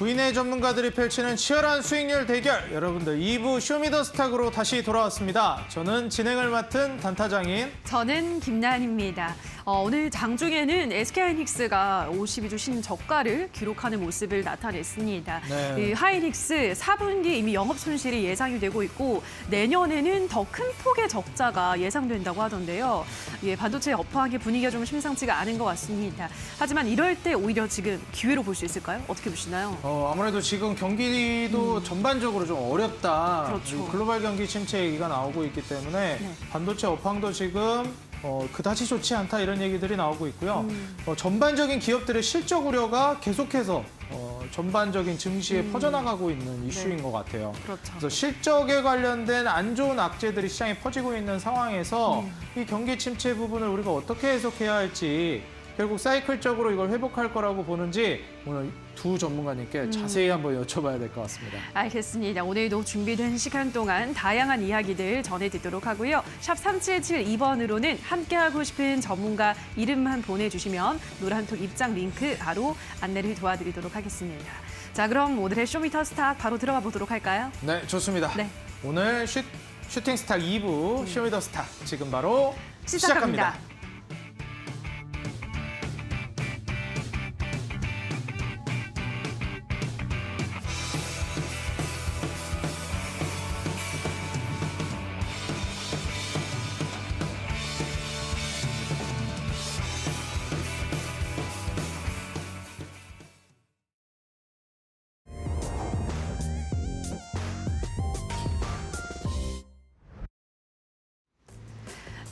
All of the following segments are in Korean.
구인의 전문가들이 펼치는 치열한 수익률 대결. 여러분들 2부 쇼미더스탁으로 다시 돌아왔습니다. 저는 진행을 맡은 단타장인. 저는 김나은입니다. 오늘 장중에는 SK하이닉스가 52주 신저가를 기록하는 모습을 나타냈습니다. 네. 이 하이닉스 4분기 이미 영업 손실이 예상이 되고 있고 내년에는 더 큰 폭의 적자가 예상된다고 하던데요. 예, 반도체 업황의 분위기가 좀 심상치가 않은 것 같습니다. 하지만 이럴 때 오히려 지금 기회로 볼 수 있을까요? 어떻게 보시나요? 아무래도 지금 경기도 전반적으로 좀 어렵다. 그렇죠. 글로벌 경기 침체 얘기가 나오고 있기 때문에 반도체 업황도 지금 그다지 좋지 않다 이런 얘기들이 나오고 있고요. 전반적인 기업들의 실적 우려가 계속해서 전반적인 증시에 퍼져나가고 있는 이슈인 것 같아요. 그렇죠. 그래서 실적에 관련된 안 좋은 악재들이 시장에 퍼지고 있는 상황에서 이 경기 침체 부분을 우리가 어떻게 해석해야 할지 결국 사이클적으로 이걸 회복할 거라고 보는지 오늘 두 전문가님께 자세히 한번 여쭤봐야 될 것 같습니다. 알겠습니다. 오늘도 준비된 시간 동안 다양한 이야기들 전해드리도록 하고요. 샵 3772번으로는 함께하고 싶은 전문가 이름만 보내주시면 노란톡 입장 링크 바로 안내를 도와드리도록 하겠습니다. 자, 그럼 오늘의 쇼미더스탁 바로 들어가 보도록 할까요? 네, 좋습니다. 네. 오늘 슈팅스탁 2부 쇼미더스탁 지금 바로 시작합니다.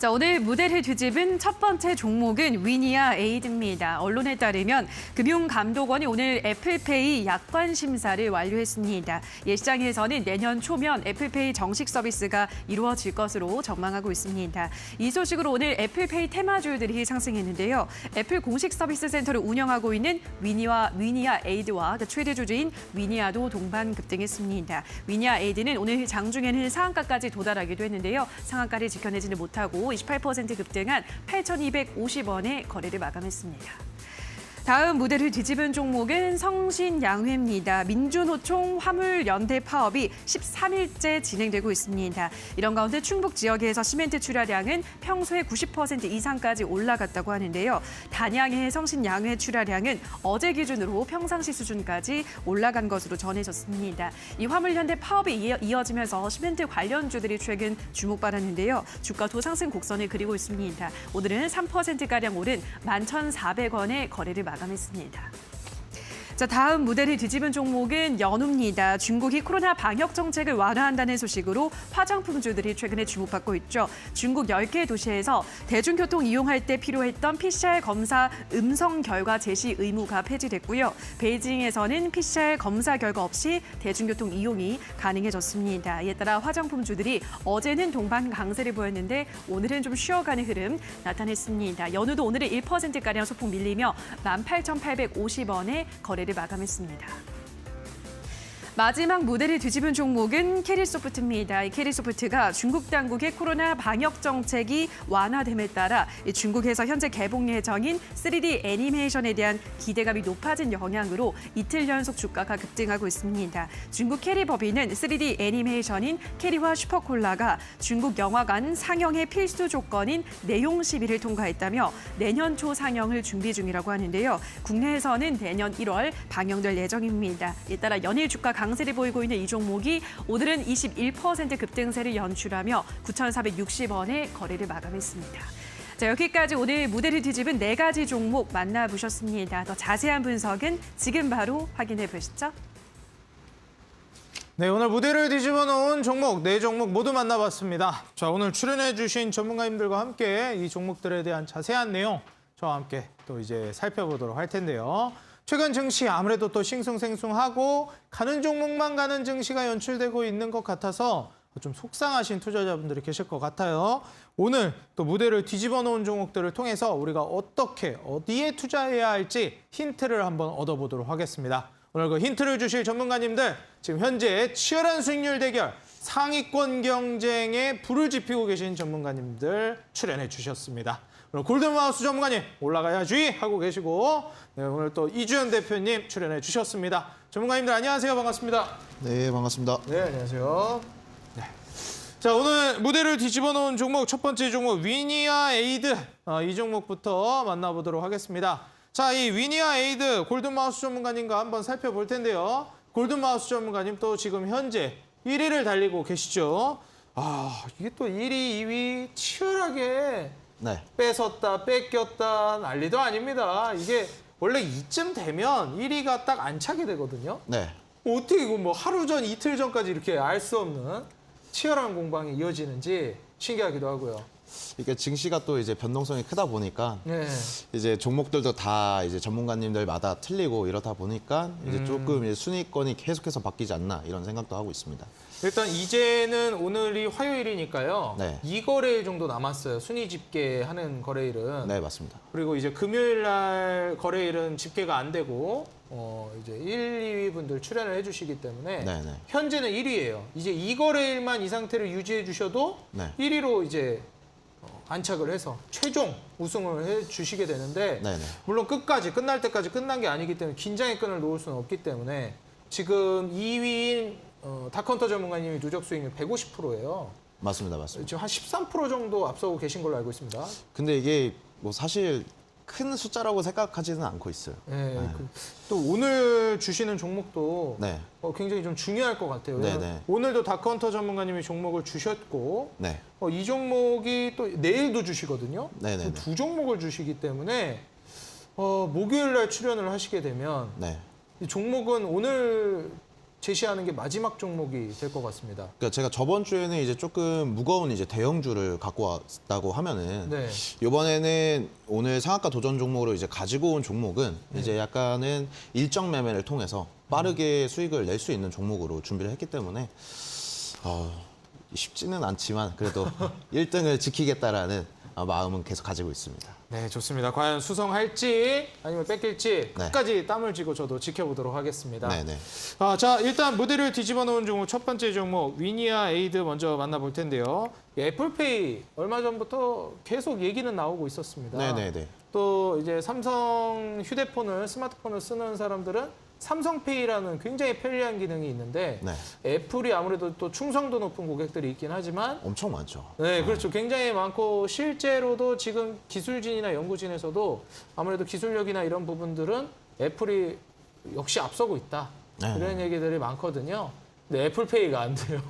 자, 오늘 무대를 뒤집은 첫 번째 종목은 위니아 에이드입니다. 언론에 따르면 금융감독원이 오늘 애플페이 약관 심사를 완료했습니다. 시장에서는 내년 초면 애플페이 정식 서비스가 이루어질 것으로 전망하고 있습니다. 이 소식으로 오늘 애플페이 테마주들이 상승했는데요. 애플 공식 서비스 센터를 운영하고 있는 위니아 에이드와 최대 주주인 위니아도 동반 급등했습니다. 위니아 에이드는 오늘 장중에는 상한가까지 도달하기도 했는데요. 상한가를 지켜내지는 못하고 28% 급등한 8,250원에 거래를 마감했습니다. 다음 무대를 뒤집은 종목은 성신양회입니다. 민주노총 화물연대 파업이 13일째 진행되고 있습니다. 이런 가운데 충북 지역에서 시멘트 출하량은 평소의 90% 이상까지 올라갔다고 하는데요. 단양의 성신양회 출하량은 어제 기준으로 평상시 수준까지 올라간 것으로 전해졌습니다. 이 화물연대 파업이 이어지면서 시멘트 관련주들이 최근 주목받았는데요. 주가도 상승 곡선을 그리고 있습니다. 오늘은 3%가량 오른 11,400원에 거래를 마감했습니다. 자, 다음 무대를 뒤집은 종목은 연우입니다. 중국이 코로나 방역 정책을 완화한다는 소식으로 화장품주들이 최근에 주목받고 있죠. 중국 10개 도시에서 대중교통 이용할 때 필요했던 PCR 검사 음성 결과 제시 의무가 폐지됐고요. 베이징에서는 PCR 검사 결과 없이 대중교통 이용이 가능해졌습니다. 이에 따라 화장품주들이 어제는 동반 강세를 보였는데 오늘은 좀 쉬어가는 흐름 나타냈습니다. 연우도 오늘은 1%가량 소폭 밀리며 18,850원에 거래를 마감했습니다. 마지막 무대를 뒤집은 종목은 캐리소프트입니다. 이 캐리소프트가 중국 당국의 코로나 방역 정책이 완화됨에 따라 중국에서 현재 개봉 예정인 3D 애니메이션에 대한 기대감이 높아진 영향으로 이틀 연속 주가가 급등하고 있습니다. 중국 캐리법인은 3D 애니메이션인 캐리와 슈퍼콜라가 중국 영화관 상영의 필수 조건인 내용 시비를 통과했다며 내년 초 상영을 준비 중이라고 하는데요. 국내에서는 내년 1월 방영될 예정입니다. 이에 따라 연일 주가 강세를 보이고 있는 이 종목이 오늘은 21% 급등세를 연출하며 9,460원에 거래를 마감했습니다. 자, 여기까지 오늘 무대를 뒤집은 4가지 종목 만나보셨습니다. 더 자세한 분석은 지금 바로 확인해 보시죠. 네, 오늘 무대를 뒤집어 놓은 종목, 4종목 모두 만나봤습니다. 자, 오늘 출연해 주신 전문가님들과 함께 이 종목들에 대한 자세한 내용 저와 함께 또 이제 살펴보도록 할 텐데요. 최근 증시 아무래도 또 싱숭생숭하고 가는 종목만 가는 증시가 연출되고 있는 것 같아서 좀 속상하신 투자자분들이 계실 것 같아요. 오늘 또 무대를 뒤집어 놓은 종목들을 통해서 우리가 어떻게 어디에 투자해야 할지 힌트를 한번 얻어보도록 하겠습니다. 오늘 그 힌트를 주실 전문가님들 지금 현재 치열한 수익률 대결 상위권 경쟁에 불을 지피고 계신 전문가님들 출연해 주셨습니다. 그럼 골든마우스 전문가님 올라가야지 하고 계시고 네, 오늘 또 이주연 대표님 출연해 주셨습니다. 전문가님들 안녕하세요. 반갑습니다. 네, 반갑습니다. 네, 안녕하세요. 네. 자, 오늘 무대를 뒤집어 놓은 종목 첫 번째 종목 위니아 에이드 이 종목부터 만나보도록 하겠습니다. 자, 이 위니아 에이드 골든마우스 전문가님과 한번 살펴볼 텐데요. 골든마우스 전문가님 또 지금 현재 1위를 달리고 계시죠. 아, 이게 또 1위, 2위 치열하게 네, 뺏었다, 뺏겼다 난리도 아닙니다. 이게 원래 이쯤 되면 1위가 딱 안 차게 되거든요. 네, 어떻게 이거 뭐 하루 전, 이틀 전까지 이렇게 알 수 없는 치열한 공방이 이어지는지 신기하기도 하고요. 이게 증시가 또 이제 변동성이 크다 보니까 네. 이제 종목들도 다 이제 전문가님들마다 틀리고 이렇다 보니까 이제 조금 이제 순위권이 계속해서 바뀌지 않나 이런 생각도 하고 있습니다. 일단 이제는 오늘이 화요일이니까요. 네. 2거래일 정도 남았어요. 순위 집계하는 거래일은. 네, 맞습니다. 그리고 이제 금요일 날 거래일은 집계가 안 되고 이제 1, 2위 분들 출연을 해주시기 때문에 네, 네. 현재는 1위예요. 이제 2거래일만 이 상태를 유지해 주셔도 네. 1위로 이제 안착을 해서 최종 우승을 해주시게 되는데 네, 네. 물론 끝까지 끝날 때까지 끝난 게 아니기 때문에 긴장의 끈을 놓을 수는 없기 때문에 지금 2위인 다컨터 전문가님이 누적 수익률 150%예요. 맞습니다, 맞습니다. 지금 한 13% 정도 앞서고 계신 걸로 알고 있습니다. 근데 이게 뭐 사실 큰 숫자라고 생각하지는 않고 있어요. 네, 또 오늘 주시는 종목도 네, 굉장히 좀 중요할 것 같아요. 네, 왜냐면 네. 오늘도 다컨터 전문가님이 종목을 주셨고 네, 이 종목이 또 내일도 주시거든요. 네, 네, 네. 두 종목을 주시기 때문에 목요일 날 출연을 하시게 되면 네. 이 종목은 오늘 제시하는 게 마지막 종목이 될 것 같습니다. 그러니까 제가 저번 주에는 이제 조금 무거운 이제 대형주를 갖고 왔다고 하면은 네. 이번에는 오늘 상한가 도전 종목으로 이제 가지고 온 종목은 네. 이제 약간은 일정 매매를 통해서 빠르게 수익을 낼 수 있는 종목으로 준비를 했기 때문에 쉽지는 않지만 그래도 1등을 지키겠다라는 마음은 계속 가지고 있습니다. 네, 좋습니다. 과연 수성할지 아니면 뺏길지 네. 끝까지 땀을 쥐고 저도 지켜보도록 하겠습니다. 네네. 자, 일단 무대를 뒤집어 놓은 종목 첫 번째 종목 위니아 에이드 먼저 만나볼 텐데요. 애플페이 얼마 전부터 계속 얘기는 나오고 있었습니다. 네네네. 또 이제 삼성 휴대폰을 스마트폰을 쓰는 사람들은 삼성페이라는 굉장히 편리한 기능이 있는데 네. 애플이 아무래도 또 충성도 높은 고객들이 있긴 하지만 엄청 많죠. 네, 그렇죠. 굉장히 많고 실제로도 지금 기술진이나 연구진에서도 아무래도 기술력이나 이런 부분들은 애플이 역시 앞서고 있다. 네. 이런 얘기들이 많거든요. 근데 애플페이가 안 돼요.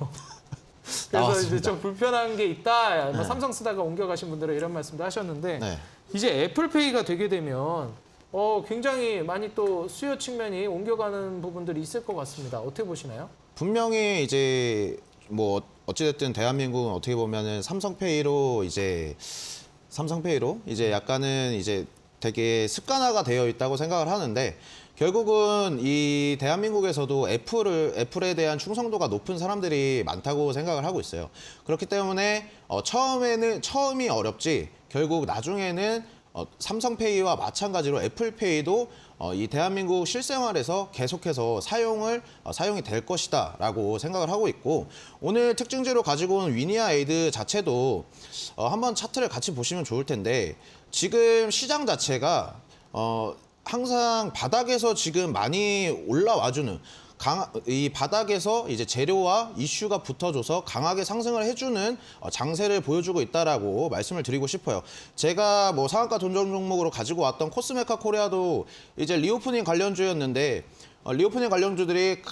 그래서 나왔습니다. 이제 좀 불편한 게 있다. 네. 삼성 쓰다가 옮겨가신 분들은 이런 말씀도 하셨는데 네. 이제 애플페이가 되게 되면 굉장히 많이 또 수요 측면이 옮겨가는 부분들이 있을 것 같습니다. 어떻게 보시나요? 분명히 이제 뭐 어찌됐든 대한민국은 어떻게 보면은 삼성페이로 이제 약간은 이제 되게 습관화가 되어 있다고 생각을 하는데 결국은 이 대한민국에서도 애플에 대한 충성도가 높은 사람들이 많다고 생각을 하고 있어요. 그렇기 때문에 처음이 어렵지 결국 나중에는 삼성페이와 마찬가지로 애플페이도 이 대한민국 실생활에서 계속해서 사용이 될 것이다라고 생각을 하고 있고 오늘 특징지로 가지고 온 위니아 에이드 자체도 한번 차트를 같이 보시면 좋을 텐데 지금 시장 자체가 항상 바닥에서 지금 많이 올라와주는 이 바닥에서 이제 재료와 이슈가 붙어줘서 강하게 상승을 해주는 장세를 보여주고 있다라고 말씀을 드리고 싶어요. 제가 뭐 상한가 돈전 종목으로 가지고 왔던 코스메카 코리아도 이제 리오프닝 관련주였는데 리오프닝 관련주들이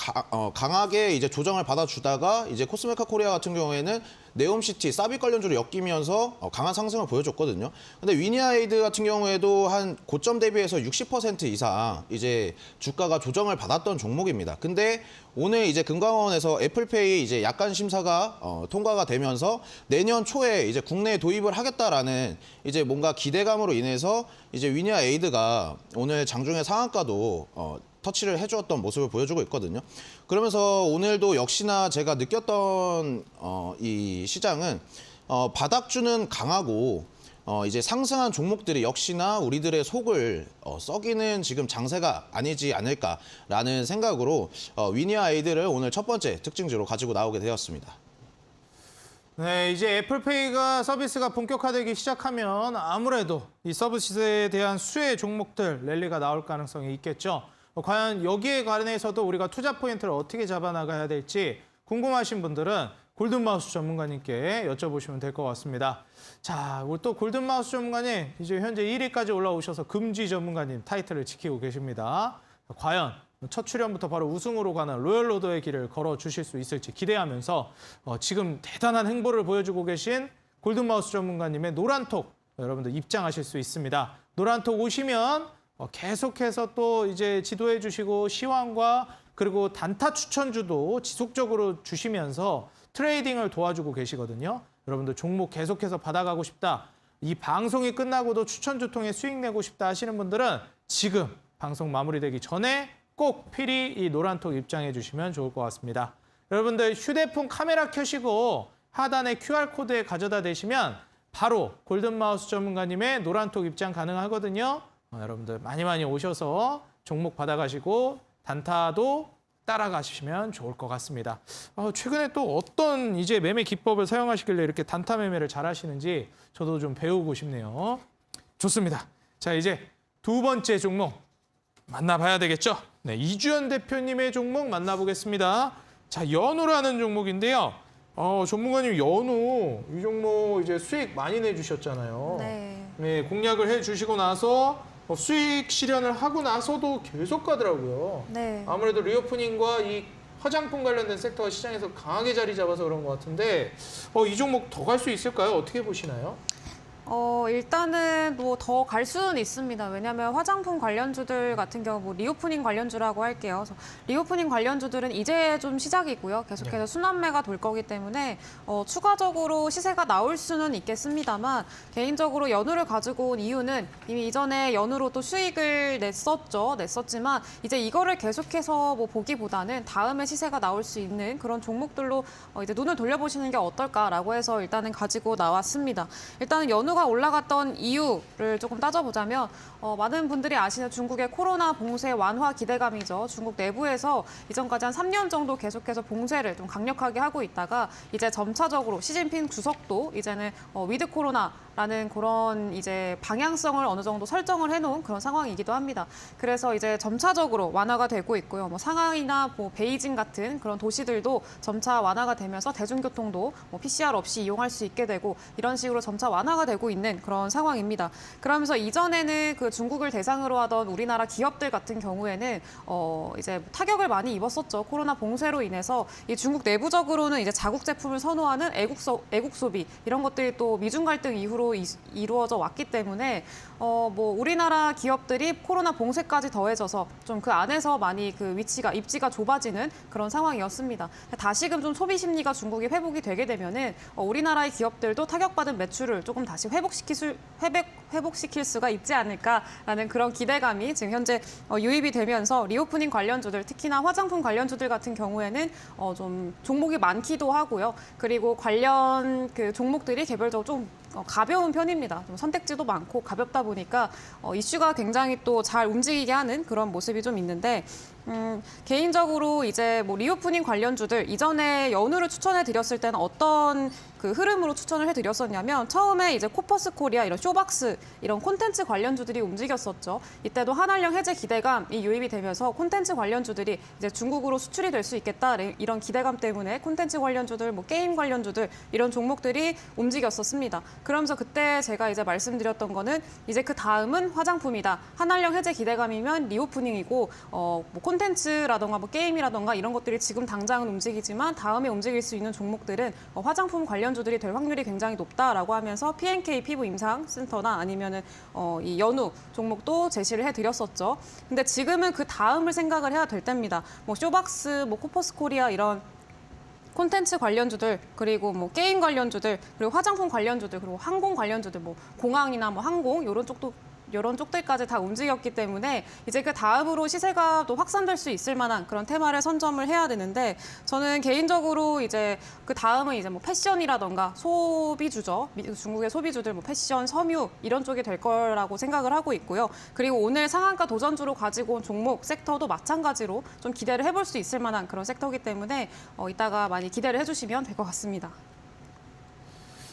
강하게 이제 조정을 받아주다가 이제 코스메카 코리아 같은 경우에는 네옴시티, 사빗 관련주로 엮이면서 강한 상승을 보여줬거든요. 근데 위니아에이드 같은 경우에도 한 고점 대비해서 60% 이상 이제 주가가 조정을 받았던 종목입니다. 근데 오늘 이제 금감원에서 애플페이 이제 약관 심사가 통과가 되면서 내년 초에 이제 국내에 도입을 하겠다라는 이제 뭔가 기대감으로 인해서 이제 위니아에이드가 오늘 장중에 상한가도 터치를 해주었던 모습을 보여주고 있거든요. 그러면서 오늘도 역시나 제가 느꼈던 이 시장은 바닥주는 강하고 이제 상승한 종목들이 역시나 우리들의 속을 썩이는 지금 장세가 아니지 않을까라는 생각으로 위니아에이드를 오늘 첫 번째 특징주로 가지고 나오게 되었습니다. 네, 이제 애플페이가 서비스가 본격화되기 시작하면 아무래도 이 서비스에 대한 수혜 종목들 랠리가 나올 가능성이 있겠죠. 과연 여기에 관해서도 우리가 투자 포인트를 어떻게 잡아나가야 될지 궁금하신 분들은 골든마우스 전문가님께 여쭤보시면 될 것 같습니다. 자, 우리 또 골든마우스 전문가님 이제 현재 1위까지 올라오셔서 금지 전문가님 타이틀을 지키고 계십니다. 과연 첫 출연부터 바로 우승으로 가는 로열로더의 길을 걸어주실 수 있을지 기대하면서 지금 대단한 행보를 보여주고 계신 골든마우스 전문가님의 노란톡 여러분들 입장하실 수 있습니다. 노란톡 오시면 계속해서 또 이제 지도해 주시고 시황과 그리고 단타 추천주도 지속적으로 주시면서 트레이딩을 도와주고 계시거든요. 여러분들 종목 계속해서 받아가고 싶다. 이 방송이 끝나고도 추천주 통해 수익 내고 싶다 하시는 분들은 지금 방송 마무리되기 전에 꼭 필히 이 노란톡 입장해 주시면 좋을 것 같습니다. 여러분들 휴대폰 카메라 켜시고 하단에 QR코드에 가져다 대시면 바로 골든마우스 전문가님의 노란톡 입장 가능하거든요. 여러분들 많이 오셔서 종목 받아가시고 단타도 따라가시면 좋을 것 같습니다. 최근에 또 어떤 이제 매매 기법을 사용하시길래 이렇게 단타 매매를 잘 하시는지 저도 좀 배우고 싶네요. 좋습니다. 자, 이제 두 번째 종목 만나봐야 되겠죠? 네, 이주연 대표님의 종목 만나보겠습니다. 자, 연우라는 종목인데요. 전문가님 연우 이 종목 이제 수익 많이 내주셨잖아요. 네, 공략을 해주시고 나서 수익 실현을 하고 나서도 계속 가더라고요. 네. 아무래도 리오프닝과 이 화장품 관련된 섹터가 시장에서 강하게 자리 잡아서 그런 것 같은데 이 종목 더 갈 수 있을까요? 어떻게 보시나요? 일단은 뭐 더 갈 수는 있습니다. 왜냐하면 화장품 관련주들 같은 경우 뭐 리오프닝 관련주라고 할게요. 그래서 리오프닝 관련주들은 이제 좀 시작이고요. 계속해서 네. 순환매가 돌 거기 때문에 추가적으로 시세가 나올 수는 있겠습니다만 개인적으로 연우를 가지고 온 이유는 이미 이전에 연우로 또 수익을 냈었지만 이제 이거를 계속해서 뭐 보기보다는 다음에 시세가 나올 수 있는 그런 종목들로 이제 눈을 돌려보시는 게 어떨까라고 해서 일단은 가지고 나왔습니다. 일단은 연우가 올라갔던 이유를 조금 따져보자면 많은 분들이 아시는 중국의 코로나 봉쇄 완화 기대감이죠. 중국 내부에서 이전까지 한 3년 정도 계속해서 봉쇄를 좀 강력하게 하고 있다가 이제 점차적으로 시진핑 주석도 이제는 위드 코로나라는 그런 이제 방향성을 어느 정도 설정을 해놓은 그런 상황이기도 합니다. 그래서 이제 점차적으로 완화가 되고 있고요. 뭐 상하이나 뭐 베이징 같은 그런 도시들도 점차 완화가 되면서 대중교통도 뭐 PCR 없이 이용할 수 있게 되고 이런 식으로 점차 완화가 되고 있는 그런 상황입니다. 그러면서 이전에는 그 중국을 대상으로 하던 우리나라 기업들 같은 경우에는 이제 타격을 많이 입었었죠. 코로나 봉쇄로 인해서 이 중국 내부적으로는 이제 자국 제품을 선호하는 애국 소비 이런 것들이 또 미중 갈등 이후로 이루어져 왔기 때문에 뭐 우리나라 기업들이 코로나 봉쇄까지 더해져서 좀 그 안에서 많이 그 입지가 좁아지는 그런 상황이었습니다. 다시금 좀 소비 심리가 중국이 회복이 되게 되면은 우리나라의 기업들도 타격받은 매출을 조금 다시 회복시킬 수가 있지 않을까라는 그런 기대감이 지금 현재 유입이 되면서 리오프닝 관련주들 특히나 화장품 관련주들 같은 경우에는 좀 종목이 많기도 하고요. 그리고 관련 그 종목들이 개별적으로 좀 가벼운 편입니다. 좀 선택지도 많고 가볍다 보니까 이슈가 굉장히 또 잘 움직이게 하는 그런 모습이 좀 있는데 개인적으로 이제 뭐 리오프닝 관련주들 이전에 연우를 추천해 드렸을 때는 어떤 그 흐름으로 추천을 해드렸었냐면 처음에 이제 코퍼스 코리아 이런 쇼박스 이런 콘텐츠 관련주들이 움직였었죠. 이때도 한한령 해제 기대감이 유입이 되면서 콘텐츠 관련주들이 이제 중국으로 수출이 될 수 있겠다 이런 기대감 때문에 콘텐츠 관련주들, 뭐 게임 관련주들 이런 종목들이 움직였었습니다. 그러면서 그때 제가 이제 말씀드렸던 거는 이제 그 다음은 화장품이다. 한한령 해제 기대감이면 리오프닝이고 뭐 콘텐츠라던가 뭐 게임이라던가 이런 것들이 지금 당장은 움직이지만 다음에 움직일 수 있는 종목들은 화장품 관련주들이 될 확률이 굉장히 높다라고 하면서 P&K 피부 임상 센터나 아니면은 이 연우 종목도 제시를 해드렸었죠. 근데 지금은 그 다음을 생각을 해야 될 때입니다. 뭐 쇼박스, 뭐 코퍼스 코리아 이런 콘텐츠 관련주들 그리고 뭐 게임 관련주들 그리고 화장품 관련주들 그리고 항공 관련주들 뭐 공항이나 뭐 항공 이런 쪽들까지 다 움직였기 때문에 이제 그 다음으로 시세가 또 확산될 수 있을 만한 그런 테마를 선점을 해야 되는데 저는 개인적으로 이제 그 다음은 이제 뭐 패션이라던가 소비주죠. 중국의 소비주들 뭐 패션, 섬유 이런 쪽이 될 거라고 생각을 하고 있고요. 그리고 오늘 상한가 도전주로 가지고 온 종목 섹터도 마찬가지로 좀 기대를 해볼 수 있을 만한 그런 섹터이기 때문에 이따가 많이 기대를 해주시면 될 것 같습니다.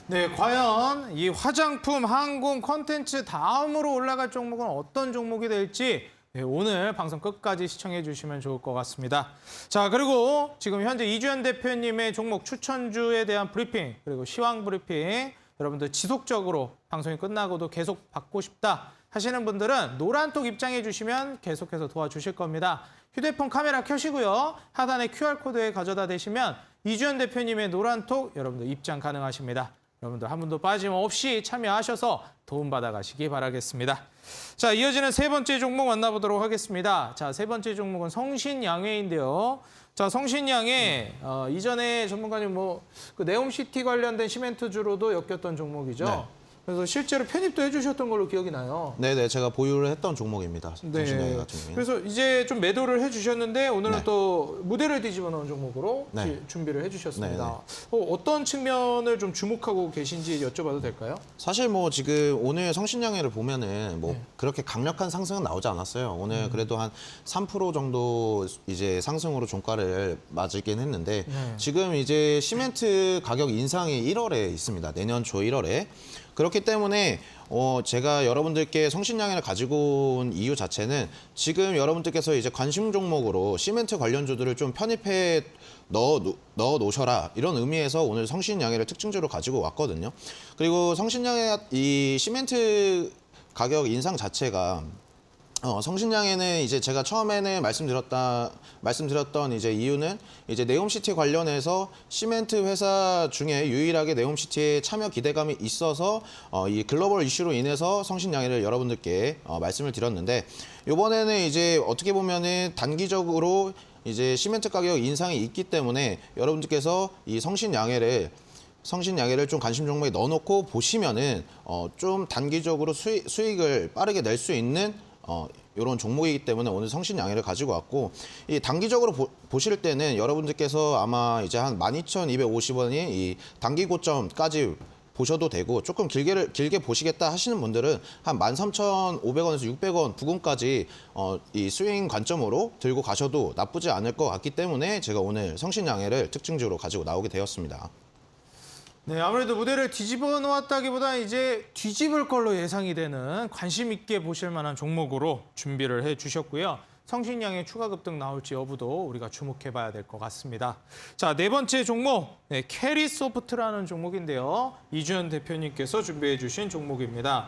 네, 과연 이 화장품, 항공, 컨텐츠 다음으로 올라갈 종목은 어떤 종목이 될지 네, 오늘 방송 끝까지 시청해 주시면 좋을 것 같습니다. 자, 그리고 지금 현재 이주연 대표님의 종목 추천주에 대한 브리핑, 그리고 시황 브리핑 여러분들 지속적으로 방송이 끝나고도 계속 받고 싶다 하시는 분들은 노란톡 입장해 주시면 계속해서 도와주실 겁니다. 휴대폰 카메라 켜시고요. 하단에 QR코드에 가져다 대시면 이주연 대표님의 노란톡 여러분들 입장 가능하십니다. 여러분들 한 분도 빠짐없이 참여하셔서 도움받아 가시기 바라겠습니다. 자, 이어지는 세 번째 종목 만나보도록 하겠습니다. 자, 세 번째 종목은 성신양해인데요. 자, 성신양해 이전에 전문가님 그 네옴시티 관련된 시멘트주로도 엮였던 종목이죠. 네. 그래서 실제로 편입도 해주셨던 걸로 기억이 나요. 네네, 제가 보유를 했던 종목입니다. 성신양해 같은 경우에는. 그래서 이제 좀 매도를 해주셨는데 오늘은 네. 또 무대를 뒤집어 놓은 종목으로 네. 준비를 해주셨습니다. 네, 어떤 측면을 좀 주목하고 계신지 여쭤봐도 될까요? 사실 지금 오늘 성신양해를 보면은 네. 그렇게 강력한 상승은 나오지 않았어요. 오늘 그래도 한 3% 정도 이제 상승으로 종가를 맞을긴 했는데 네. 지금 이제 시멘트 가격 인상이 1월에 있습니다. 내년 초 1월에. 그렇기 때문에 제가 여러분들께 성신양해를 가지고 온 이유 자체는 지금 여러분들께서 이제 관심 종목으로 시멘트 관련주들을 좀 편입해 넣어 놓으셔라 이런 의미에서 오늘 성신양해를 특징주로 가지고 왔거든요. 그리고 성신양해 이 시멘트 가격 인상 자체가 성신양해는 이제 제가 처음에는 말씀드렸던 이제 이유는 이제 네옴시티 관련해서 시멘트 회사 중에 유일하게 네옴시티에 참여 기대감이 있어서 이 글로벌 이슈로 인해서 성신양해를 여러분들께 말씀을 드렸는데 이번에는 이제 어떻게 보면은 단기적으로 이제 시멘트 가격 인상이 있기 때문에 여러분들께서 이 성신양해를 좀 관심 종목에 넣어놓고 보시면은 좀 단기적으로 수익을 빠르게 낼 수 있는 이런 종목이기 때문에 오늘 성신양해를 가지고 왔고 이 단기적으로 보실 때는 여러분들께서 아마 이제 한 12,250원이 이 단기 고점까지 보셔도 되고 조금 길게 보시겠다 하시는 분들은 한 13,500원에서 600원 부근까지 이 스윙 관점으로 들고 가셔도 나쁘지 않을 것 같기 때문에 제가 오늘 성신양해를 특징적으로 가지고 나오게 되었습니다. 네, 아무래도 무대를 뒤집어 놓았다기보다 이제 뒤집을 걸로 예상이 되는 관심 있게 보실 만한 종목으로 준비를 해주셨고요. 성신양해 추가 급등 나올지 여부도 우리가 주목해 봐야 될 것 같습니다. 자, 네 번째 종목, 캐리소프트라는 종목인데요. 이주연 대표님께서 준비해 주신 종목입니다.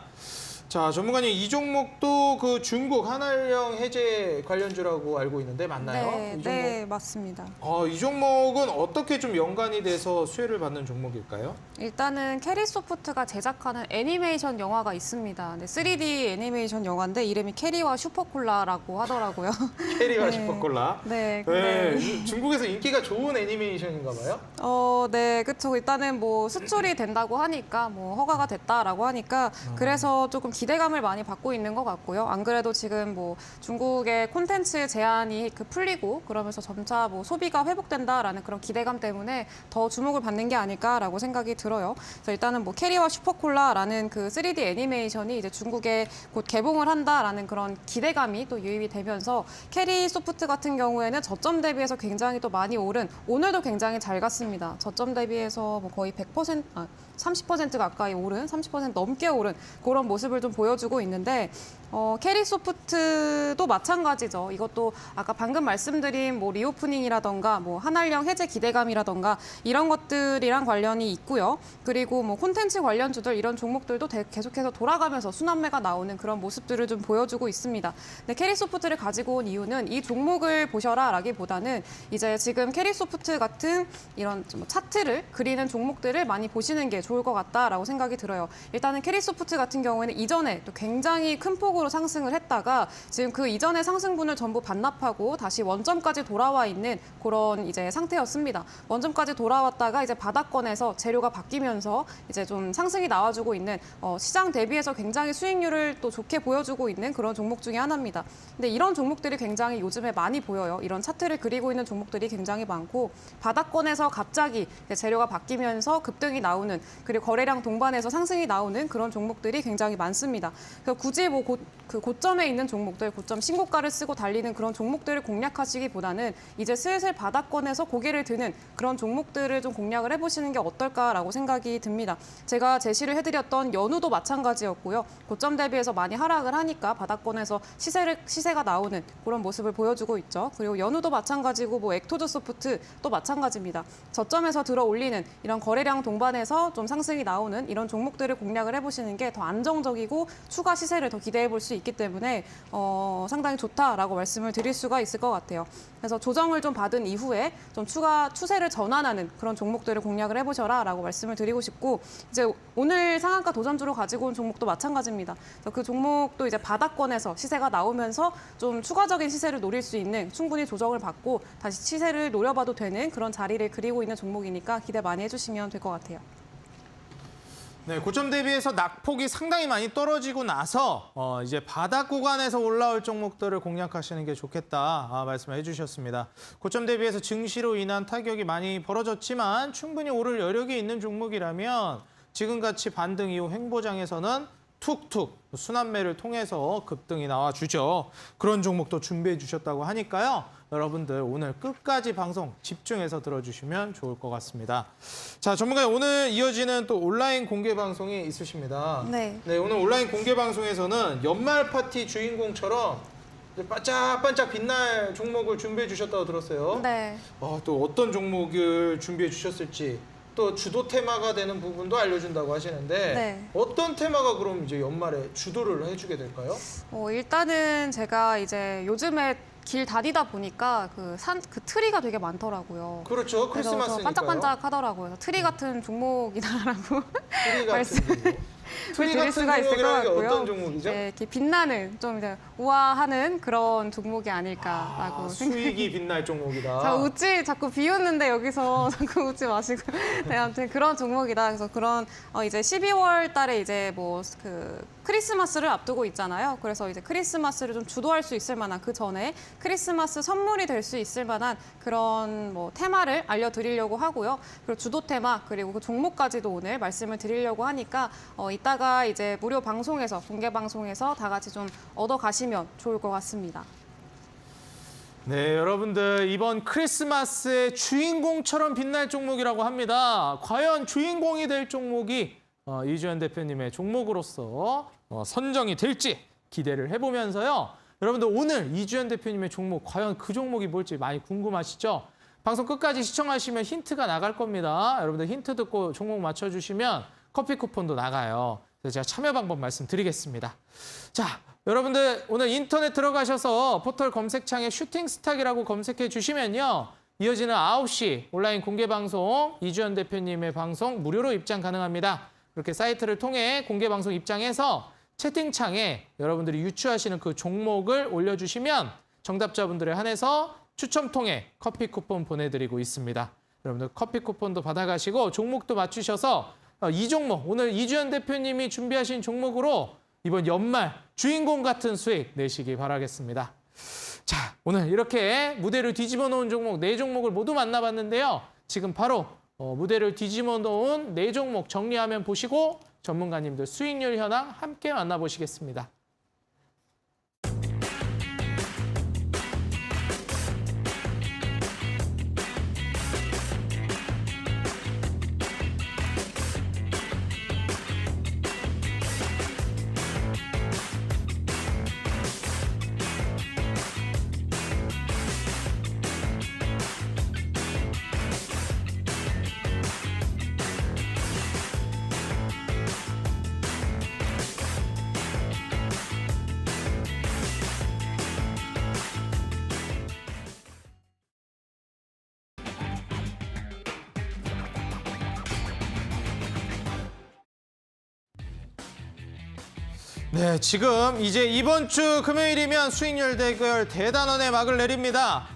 자, 전문가님, 이 종목도 그 중국 한알령 해제 관련주라고 알고 있는데 맞나요? 네, 이 종목? 네, 맞습니다. 이 종목은 어떻게 좀 연관이 돼서 수혜를 받는 종목일까요? 일단은 캐리소프트가 제작하는 애니메이션 영화가 있습니다. 네, 3D 애니메이션 영화인데 이름이 캐리와 슈퍼콜라라고 하더라고요. 캐리와 네. 슈퍼콜라. 네, 네, 중국에서 인기가 좋은 애니메이션인가 봐요? 네, 그쵸. 일단은 수출이 된다고 하니까, 허가가 됐다라고 하니까, 그래서 조금 기대감을 많이 받고 있는 것 같고요. 안 그래도 지금 중국의 콘텐츠 제한이 풀리고, 그러면서 점차 소비가 회복된다라는 그런 기대감 때문에 더 주목을 받는 게 아닐까라고 생각이 들어요. 그래서 일단은 캐리와 슈퍼콜라라는 그 3D 애니메이션이 이제 중국에 곧 개봉을 한다라는 그런 기대감이 또 유입이 되면서 캐리소프트 같은 경우에는 저점 대비해서 굉장히 또 많이 오른, 오늘도 굉장히 잘 갔습니다. 저점 대비해서 거의 30% 가까이 오른, 30% 넘게 오른 그런 모습을 좀 보여주고 있는데 캐리소프트도 마찬가지죠. 이것도 아까 방금 말씀드린 리오프닝이라던가 한알령 해제 기대감이라던가 이런 것들이랑 관련이 있고요. 그리고 콘텐츠 관련주들 이런 종목들도 계속해서 돌아가면서 순환매가 나오는 그런 모습들을 좀 보여주고 있습니다. 근데 캐리소프트를 가지고 온 이유는 이 종목을 보셔라라기보다는 이제 지금 캐리소프트 같은 이런 좀 차트를 그리는 종목들을 많이 보시는 게 좋을 것 같다라고 생각이 들어요. 일단은 캐리소프트 같은 경우에는 이전에 또 굉장히 큰 폭으로 상승을 했다가 지금 그 이전의 상승분을 전부 반납하고 다시 원점까지 돌아와 있는 그런 이제 상태였습니다. 원점까지 돌아왔다가 이제 바닥권에서 재료가 바뀌면서 이제 좀 상승이 나와주고 있는 시장 대비해서 굉장히 수익률을 또 좋게 보여주고 있는 그런 종목 중에 하나입니다. 근데 이런 종목들이 굉장히 요즘에 많이 보여요. 이런 차트를 그리고 있는 종목들이 굉장히 많고 바닥권에서 갑자기 재료가 바뀌면서 급등이 나오는 그리고 거래량 동반해서 상승이 나오는 그런 종목들이 굉장히 많습니다. 그래서 굳이 그 고점에 있는 종목들, 고점 신고가를 쓰고 달리는 그런 종목들을 공략하시기보다는 이제 슬슬 바닥권에서 고개를 드는 그런 종목들을 좀 공략을 해보시는 게 어떨까라고 생각이 듭니다. 제가 제시를 해드렸던 연우도 마찬가지였고요. 고점 대비해서 많이 하락을 하니까 바닥권에서 시세가 나오는 그런 모습을 보여주고 있죠. 그리고 연우도 마찬가지고 뭐 액토즈 소프트 또 마찬가지입니다. 저점에서 들어 올리는 이런 거래량 동반해서 좀 상승이 나오는 이런 종목들을 공략을 해보시는 게 더 안정적이고 추가 시세를 더 기대해 볼 수 있기 때문에 상당히 좋다라고 말씀을 드릴 수가 있을 것 같아요. 그래서 조정을 좀 받은 이후에 좀 추가 추세를 전환하는 그런 종목들을 공략을 해보셔라라고 말씀을 드리고 싶고 이제 오늘 상한가 도전주로 가지고 온 종목도 마찬가지입니다. 그래서 그 종목도 이제 바닥권에서 시세가 나오면서 좀 추가적인 시세를 노릴 수 있는 충분히 조정을 받고 다시 시세를 노려봐도 되는 그런 자리를 그리고 있는 종목이니까 기대 많이 해주시면 될 것 같아요. 네, 고점 대비해서 낙폭이 상당히 많이 떨어지고 나서 이제 바닥 구간에서 올라올 종목들을 공략하시는 게 좋겠다 말씀을 해주셨습니다. 고점 대비해서 증시로 인한 타격이 많이 벌어졌지만 충분히 오를 여력이 있는 종목이라면 지금같이 반등 이후 횡보장에서는 툭툭 순환매를 통해서 급등이 나와주죠. 그런 종목도 준비해 주셨다고 하니까요. 여러분들 오늘 끝까지 방송 집중해서 들어주시면 좋을 것 같습니다. 자, 전문가님 오늘 이어지는 또 온라인 공개 방송이 있으십니다. 네. 네, 오늘 온라인 공개 방송에서는 연말 파티 주인공처럼 이제 반짝반짝 빛날 종목을 준비해 주셨다고 들었어요. 네. 또 어떤 종목을 준비해 주셨을지 또 주도 테마가 되는 부분도 알려준다고 하시는데 네. 어떤 테마가 그럼 이제 연말에 주도를 해주게 될까요? 일단은 제가 이제 요즘에 길 다니다 보니까 그 트리가 되게 많더라고요. 그렇죠. 그래서 크리스마스니까요. 반짝반짝 하더라고요. 트리 같은 종목이다라고 트리 말씀- 같은 종목. 트리 드릴 같은 수가 있을 것 종목이라는 게 같고요. 어떤 종목이죠? 네, 이렇게 빛나는 좀 이제 우아하는 그런 종목이 아닐까라고 생각합니다. 수익이 빛날 종목이다. 자꾸 비웃는데 여기서 자꾸 웃지 마시고. 네, 아무튼 그런 종목이다. 그래서 그런 이제 12월 달에 이제 뭐 그 크리스마스를 앞두고 있잖아요. 그래서 이제 크리스마스를 좀 주도할 수 있을 만한 그 전에 크리스마스 선물이 될 수 있을 만한 그런 뭐 테마를 알려드리려고 하고요. 그리고 주도 테마 그리고 그 종목까지도 오늘 말씀을 드리려고 하니까 이따가 이제 무료 방송에서 공개 방송에서 다 같이 좀 얻어 가시면 좋을 것 같습니다. 네, 여러분들 이번 크리스마스의 주인공처럼 빛날 종목이라고 합니다. 과연 주인공이 될 종목이 이주연 대표님의 종목으로서 선정이 될지 기대를 해보면서요. 여러분들 오늘 이주연 대표님의 종목 과연 그 종목이 뭘지 많이 궁금하시죠? 방송 끝까지 시청하시면 힌트가 나갈 겁니다. 여러분들 힌트 듣고 종목 맞춰주시면 커피 쿠폰도 나가요. 그래서 제가 참여 방법 말씀드리겠습니다. 자, 여러분들 오늘 인터넷 들어가셔서 포털 검색창에 슈팅스탁이라고 검색해 주시면요. 이어지는 9시 온라인 공개 방송 이주연 대표님의 방송 무료로 입장 가능합니다. 그렇게 사이트를 통해 공개 방송 입장해서 채팅창에 여러분들이 유추하시는 그 종목을 올려주시면 정답자분들에 한해서 추첨 통해 커피 쿠폰 보내드리고 있습니다. 여러분들 커피 쿠폰도 받아가시고 종목도 맞추셔서 이 종목 오늘 이주연 대표님이 준비하신 종목으로 이번 연말 주인공 같은 수익 내시기 바라겠습니다. 자, 오늘 이렇게 무대를 뒤집어 놓은 종목 4종목을 모두 만나봤는데요. 지금 바로 무대를 뒤집어 놓은 4종목 정리하면 보시고 전문가님들 수익률 현황 함께 만나보시겠습니다. 네, 지금 이제 이번 주 금요일이면 수익률 대결 대단원의 막을 내립니다.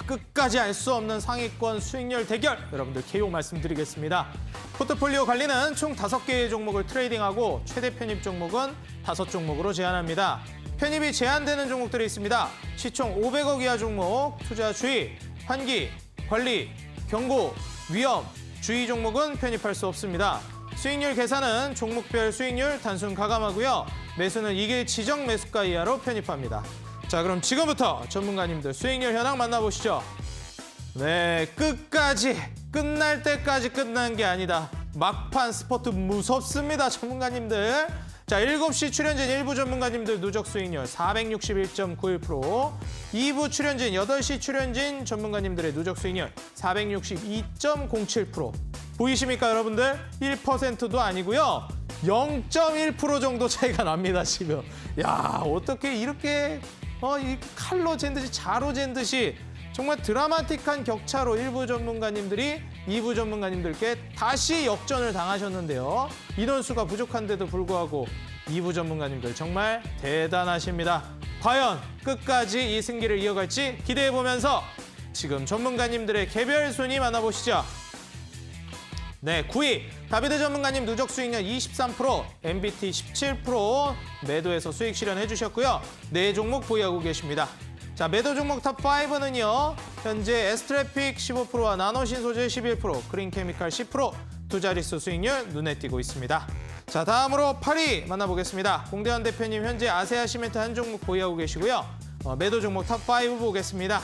끝까지 알 수 없는 상위권 수익률 대결 여러분들 KO 말씀드리겠습니다. 포트폴리오 관리는 총 5개의 종목을 트레이딩하고 최대 편입 종목은 5종목으로 제한합니다. 편입이 제한되는 종목들이 있습니다. 시총 500억 이하 종목, 투자 주의, 환기, 관리, 경고, 위험, 주의 종목은 편입할 수 없습니다. 수익률 계산은 종목별 수익률 단순 가감하고요. 매수는 이길 지정 매수가 이하로 편입합니다. 자, 그럼 지금부터 전문가님들 수익률 현황 만나보시죠. 네, 끝날 때까지 끝난 게 아니다. 막판 스포트 무섭습니다, 전문가님들. 자, 7시 출연진 일부 전문가님들 누적 수익률 461.91%, 2부 출연진 8시 출연진 전문가님들의 누적 수익률 462.07%. 보이십니까, 여러분들? 1%도 아니고요. 0.1% 정도 차이가 납니다, 지금. 야, 어떻게 이렇게 이 칼로 잰 듯이 자로 잰 듯이 정말 드라마틱한 격차로 일부 전문가님들이 2부 전문가님들께 다시 역전을 당하셨는데요. 인원수가 부족한데도 불구하고 2부 전문가님들 정말 대단하십니다. 과연 끝까지 이 승기를 이어갈지 기대해보면서 지금 전문가님들의 개별 순위 만나보시죠. 네, 9위 다비드 전문가님 누적 수익률 23%, MBT 17% 매도해서 수익 실현해 주셨고요. 네 종목 보유하고 계십니다. 자, 매도 종목 탑5는요. 현재 에스트래픽 15%와 나노신소재 11%, 그린케미칼 10%, 두 자릿수 수익률 눈에 띄고 있습니다. 자, 다음으로 8위 만나보겠습니다. 공대현 대표님 현재 아세아시멘트 한 종목 보유하고 계시고요. 매도 종목 탑5 보겠습니다.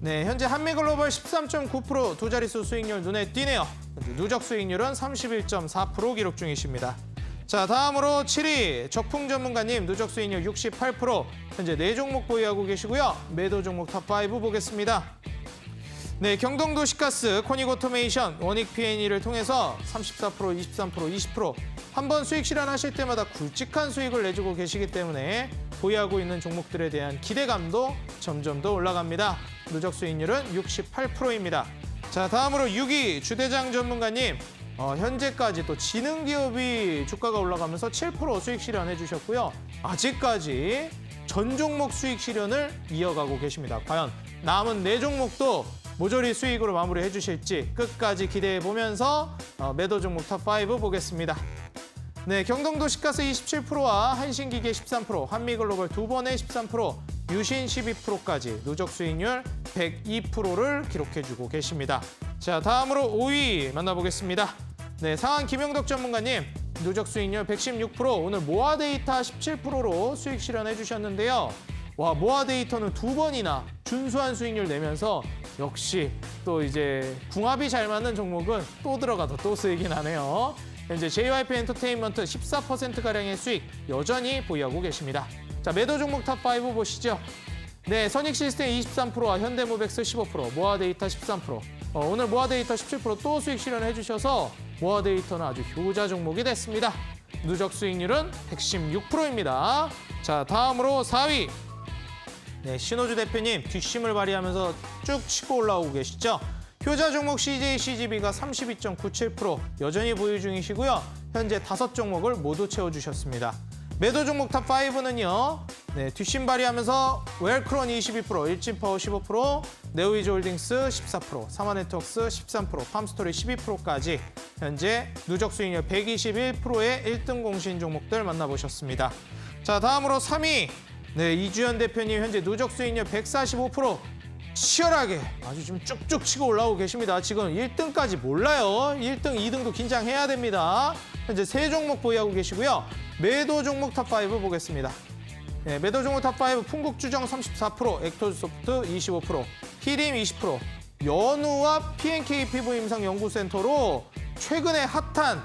네, 현재 한미글로벌 13.9% 두 자릿수 수익률 눈에 띄네요. 현재 누적 수익률은 31.4% 기록 중이십니다. 자, 다음으로 7위 적풍 전문가님 누적 수익률 68%, 현재 4종목 보유하고 계시고요. 매도 종목 탑5 보겠습니다. 네, 경동도시가스, 코닉오토메이션, 원익 P&E를 통해서 34%, 23%, 20% 한 번 수익 실현하실 때마다 굵직한 수익을 내주고 계시기 때문에 보유하고 있는 종목들에 대한 기대감도 점점 더 올라갑니다. 누적 수익률은 68%입니다. 자, 다음으로 6위 주대장 전문가님, 현재까지 또 지능기업이 주가가 올라가면서 7% 수익 실현해 주셨고요. 아직까지 전 종목 수익 실현을 이어가고 계십니다. 과연 남은 4종목도 모조리 수익으로 마무리해 주실지 끝까지 기대해 보면서 매도 종목 탑5 보겠습니다. 네, 경동도시가스 27%와 한신기계 13%, 한미글로벌 두 번의 13%, 유신 12%까지 누적 수익률 102%를 기록해주고 계십니다. 자, 다음으로 5위 만나보겠습니다. 네, 상한 김영덕 전문가님 누적 수익률 116%, 오늘 모아 데이터 17%로 수익 실현해 주셨는데요. 와, 모아 데이터는 두 번이나 준수한 수익률 내면서 역시 또 이제 궁합이 잘 맞는 종목은 또 들어가도 또 수익이 나네요. 현재 JYP 엔터테인먼트 14%가량의 수익 여전히 보유하고 계십니다. 자, 매도 종목 탑5 보시죠. 네, 선익시스템 23%와 현대모백스 15%, 모아데이터 13%. 오늘 모아데이터 17% 또 수익 실현해 주셔서 모아데이터는 아주 효자 종목이 됐습니다. 누적 수익률은 116%입니다. 자, 다음으로 4위. 네, 신호주 대표님 뒷심을 발휘하면서 쭉 치고 올라오고 계시죠. 효자 종목 CJCGV가 32.97% 여전히 보유 중이시고요. 현재 5종목을 모두 채워주셨습니다. 매도 종목 탑5는요. 네, 뒷심 발휘하면서 웰크론 22%, 일진파워 15%, 네오이즈홀딩스 14%, 사마네트웍스 13%, 팜스토리 12%까지 현재 누적 수익률 121%의 1등 공신 종목들 만나보셨습니다. 자, 다음으로 3위. 네, 이주연 대표님 현재 누적 수익률 145%. 치열하게 아주 좀 쭉쭉 치고 올라오고 계십니다. 지금 1등까지 몰라요. 1등, 2등도 긴장해야 됩니다. 현재 3종목 보유하고 계시고요. 매도 종목 탑5 보겠습니다. 네, 매도 종목 탑5 풍국주정 34%, 엑토즈소프트 25%, 히림 20%, 연우와 PNK 피부임상연구센터로 최근에 핫한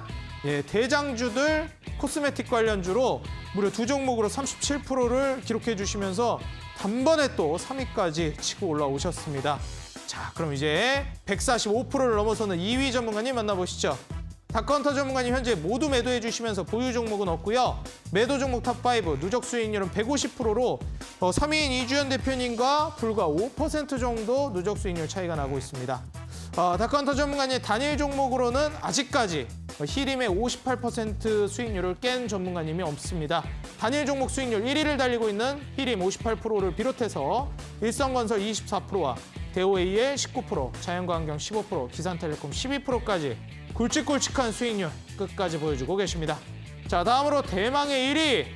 대장주들 코스메틱 관련주로 무려 2종목으로 37%를 기록해 주시면서 단번에 또 3위까지 치고 올라오셨습니다. 자, 그럼 이제 145%를 넘어서는 2위 전문가님 만나보시죠. 다컨터 전문가님 현재 모두 매도해 주시면서 보유 종목은 없고요. 매도 종목 탑5 누적 수익률은 150%로 3위인 이주연 대표님과 불과 5% 정도 누적 수익률 차이가 나고 있습니다. 다컨터 전문가님 단일 종목으로는 아직까지 히림의 58% 수익률을 깬 전문가님이 없습니다. 단일 종목 수익률 1위를 달리고 있는 히림 58%를 비롯해서 일성건설 24%와 대오AL 19%, 자연광경 15%, 기산텔레콤 12%까지 굵직굵직한 수익률 끝까지 보여주고 계십니다. 자, 다음으로 대망의 1위.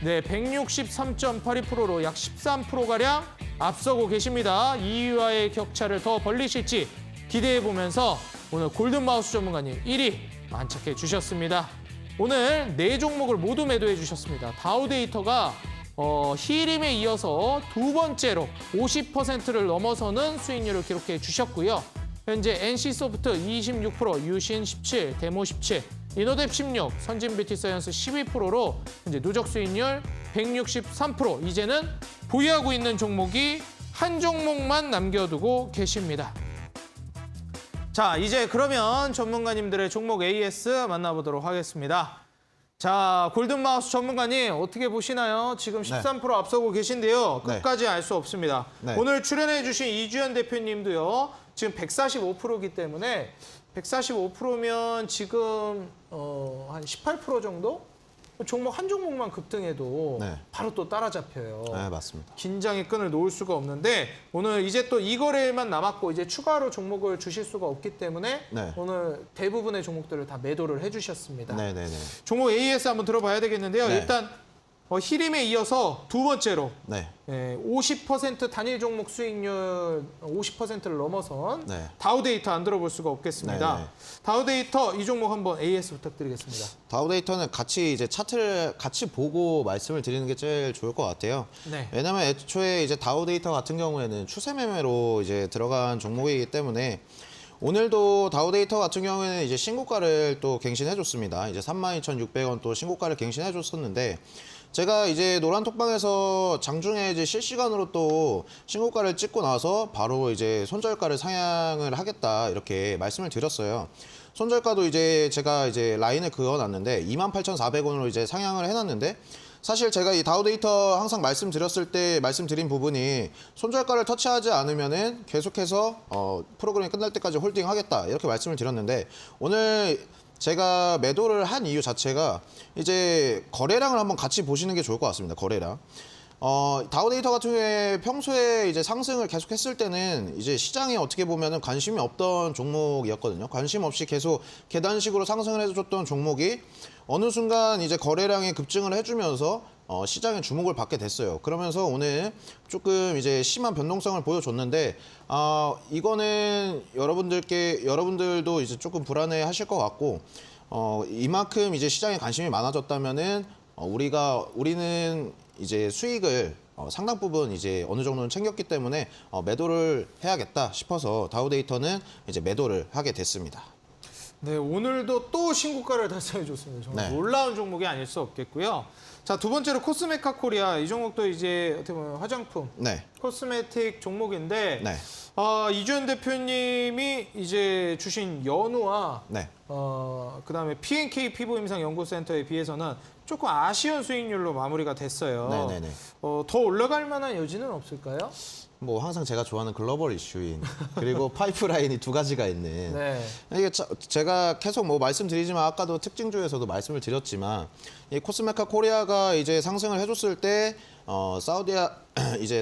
네, 163.82%로 약 13%가량 앞서고 계십니다. 2위와의 격차를 더 벌리실지 기대해보면서 오늘 골든마우스 전문가님 1위 안착해 주셨습니다. 오늘 4종목을 모두 매도해 주셨습니다. 다우데이터가 히림에 이어서 두 번째로 50%를 넘어서는 수익률을 기록해 주셨고요. 현재 NC소프트 26%, 유신 17, 데모 17, 이노뎁 16, 선진뷰티사이언스 12%로 현재 누적 수익률 163%. 이제는 보유하고 있는 종목이 한 종목만 남겨두고 계십니다. 자, 이제 그러면 전문가님들의 종목 AS 만나보도록 하겠습니다. 자, 골든마우스 전문가님 어떻게 보시나요? 지금 13% 앞서고 계신데요. 끝까지 알 수 없습니다. 네. 오늘 출연해 주신 이주연 대표님도요. 지금 145%이기 때문에 145%면 지금 한 18% 정도? 종목 한 종목만 급등해도 네. 바로 또 따라잡혀요. 네, 맞습니다. 긴장의 끈을 놓을 수가 없는데 오늘 이제 또 이 거래일만 남았고 이제 추가로 종목을 주실 수가 없기 때문에 네. 오늘 대부분의 종목들을 다 매도를 해주셨습니다. 네네네. 종목 AS 한번 들어봐야 되겠는데요. 네. 일단 히림에 이어서 두 번째로 네. 50% 단일 종목 수익률 50%를 넘어선 네. 다우데이터 안 들어볼 수가 없겠습니다. 네, 네. 다우데이터 이 종목 한번 AS 부탁드리겠습니다. 다우데이터는 같이 이제 차트를 같이 보고 말씀을 드리는 게 제일 좋을 것 같아요. 네. 왜냐면 애초에 이제 다우데이터 같은 경우에는 추세 매매로 이제 들어간 종목이기 때문에 오늘도 다우데이터 같은 경우에는 이제 신고가를 또 갱신해줬습니다. 이제 32,600원 또 신고가를 갱신해줬었는데 제가 이제 노란톡방에서 장중에 이제 실시간으로 또 신고가를 찍고 나서 바로 이제 손절가를 상향을 하겠다 이렇게 말씀을 드렸어요. 손절가도 이제 제가 이제 라인을 그어놨는데 28,400원으로 이제 상향을 해놨는데 사실 제가 이 다우데이터 항상 말씀드렸을 때 말씀드린 부분이 손절가를 터치하지 않으면은 계속해서 프로그램이 끝날 때까지 홀딩하겠다 이렇게 말씀을 드렸는데 오늘 제가 매도를 한 이유 자체가 이제 거래량을 한번 같이 보시는 게 좋을 것 같습니다. 거래량. 다우데이터 같은 경우에 평소에 이제 상승을 계속 했을 때는 이제 시장에 어떻게 보면은 관심이 없던 종목이었거든요. 관심 없이 계속 계단식으로 상승을 해줬던 종목이 어느 순간 이제 거래량이 급증을 해주면서 시장의 주목을 받게 됐어요. 그러면서 오늘 조금 이제 심한 변동성을 보여줬는데 이거는 여러분들도 이제 조금 불안해 하실 것 같고 이만큼 이제 시장에 관심이 많아졌다면은 우리는 이제 수익을 상당 부분 이제 어느 정도는 챙겼기 때문에 매도를 해야겠다 싶어서 다우데이터는 이제 매도를 하게 됐습니다. 네, 오늘도 또 신고가를 달성해줬습니다. 정말 네. 놀라운 종목이 아닐 수 없겠고요. 자, 두 번째로 코스메카 코리아. 이 종목도 이제 어떻게 보면 화장품, 네. 코스메틱 종목인데 네. 이주연 대표님이 이제 주신 연우와 네. 그다음에 P&K 피부임상 연구센터에 비해서는 조금 아쉬운 수익률로 마무리가 됐어요. 네네네. 더 올라갈 만한 여지는 없을까요? 뭐 항상 제가 좋아하는 글로벌 이슈인 그리고 파이프라인이 두 가지가 있는 네. 이게 제가 계속 뭐 말씀드리지만 아까도 특징주에서도 말씀을 드렸지만 이 코스메카 코리아가 이제 상승을 해줬을 때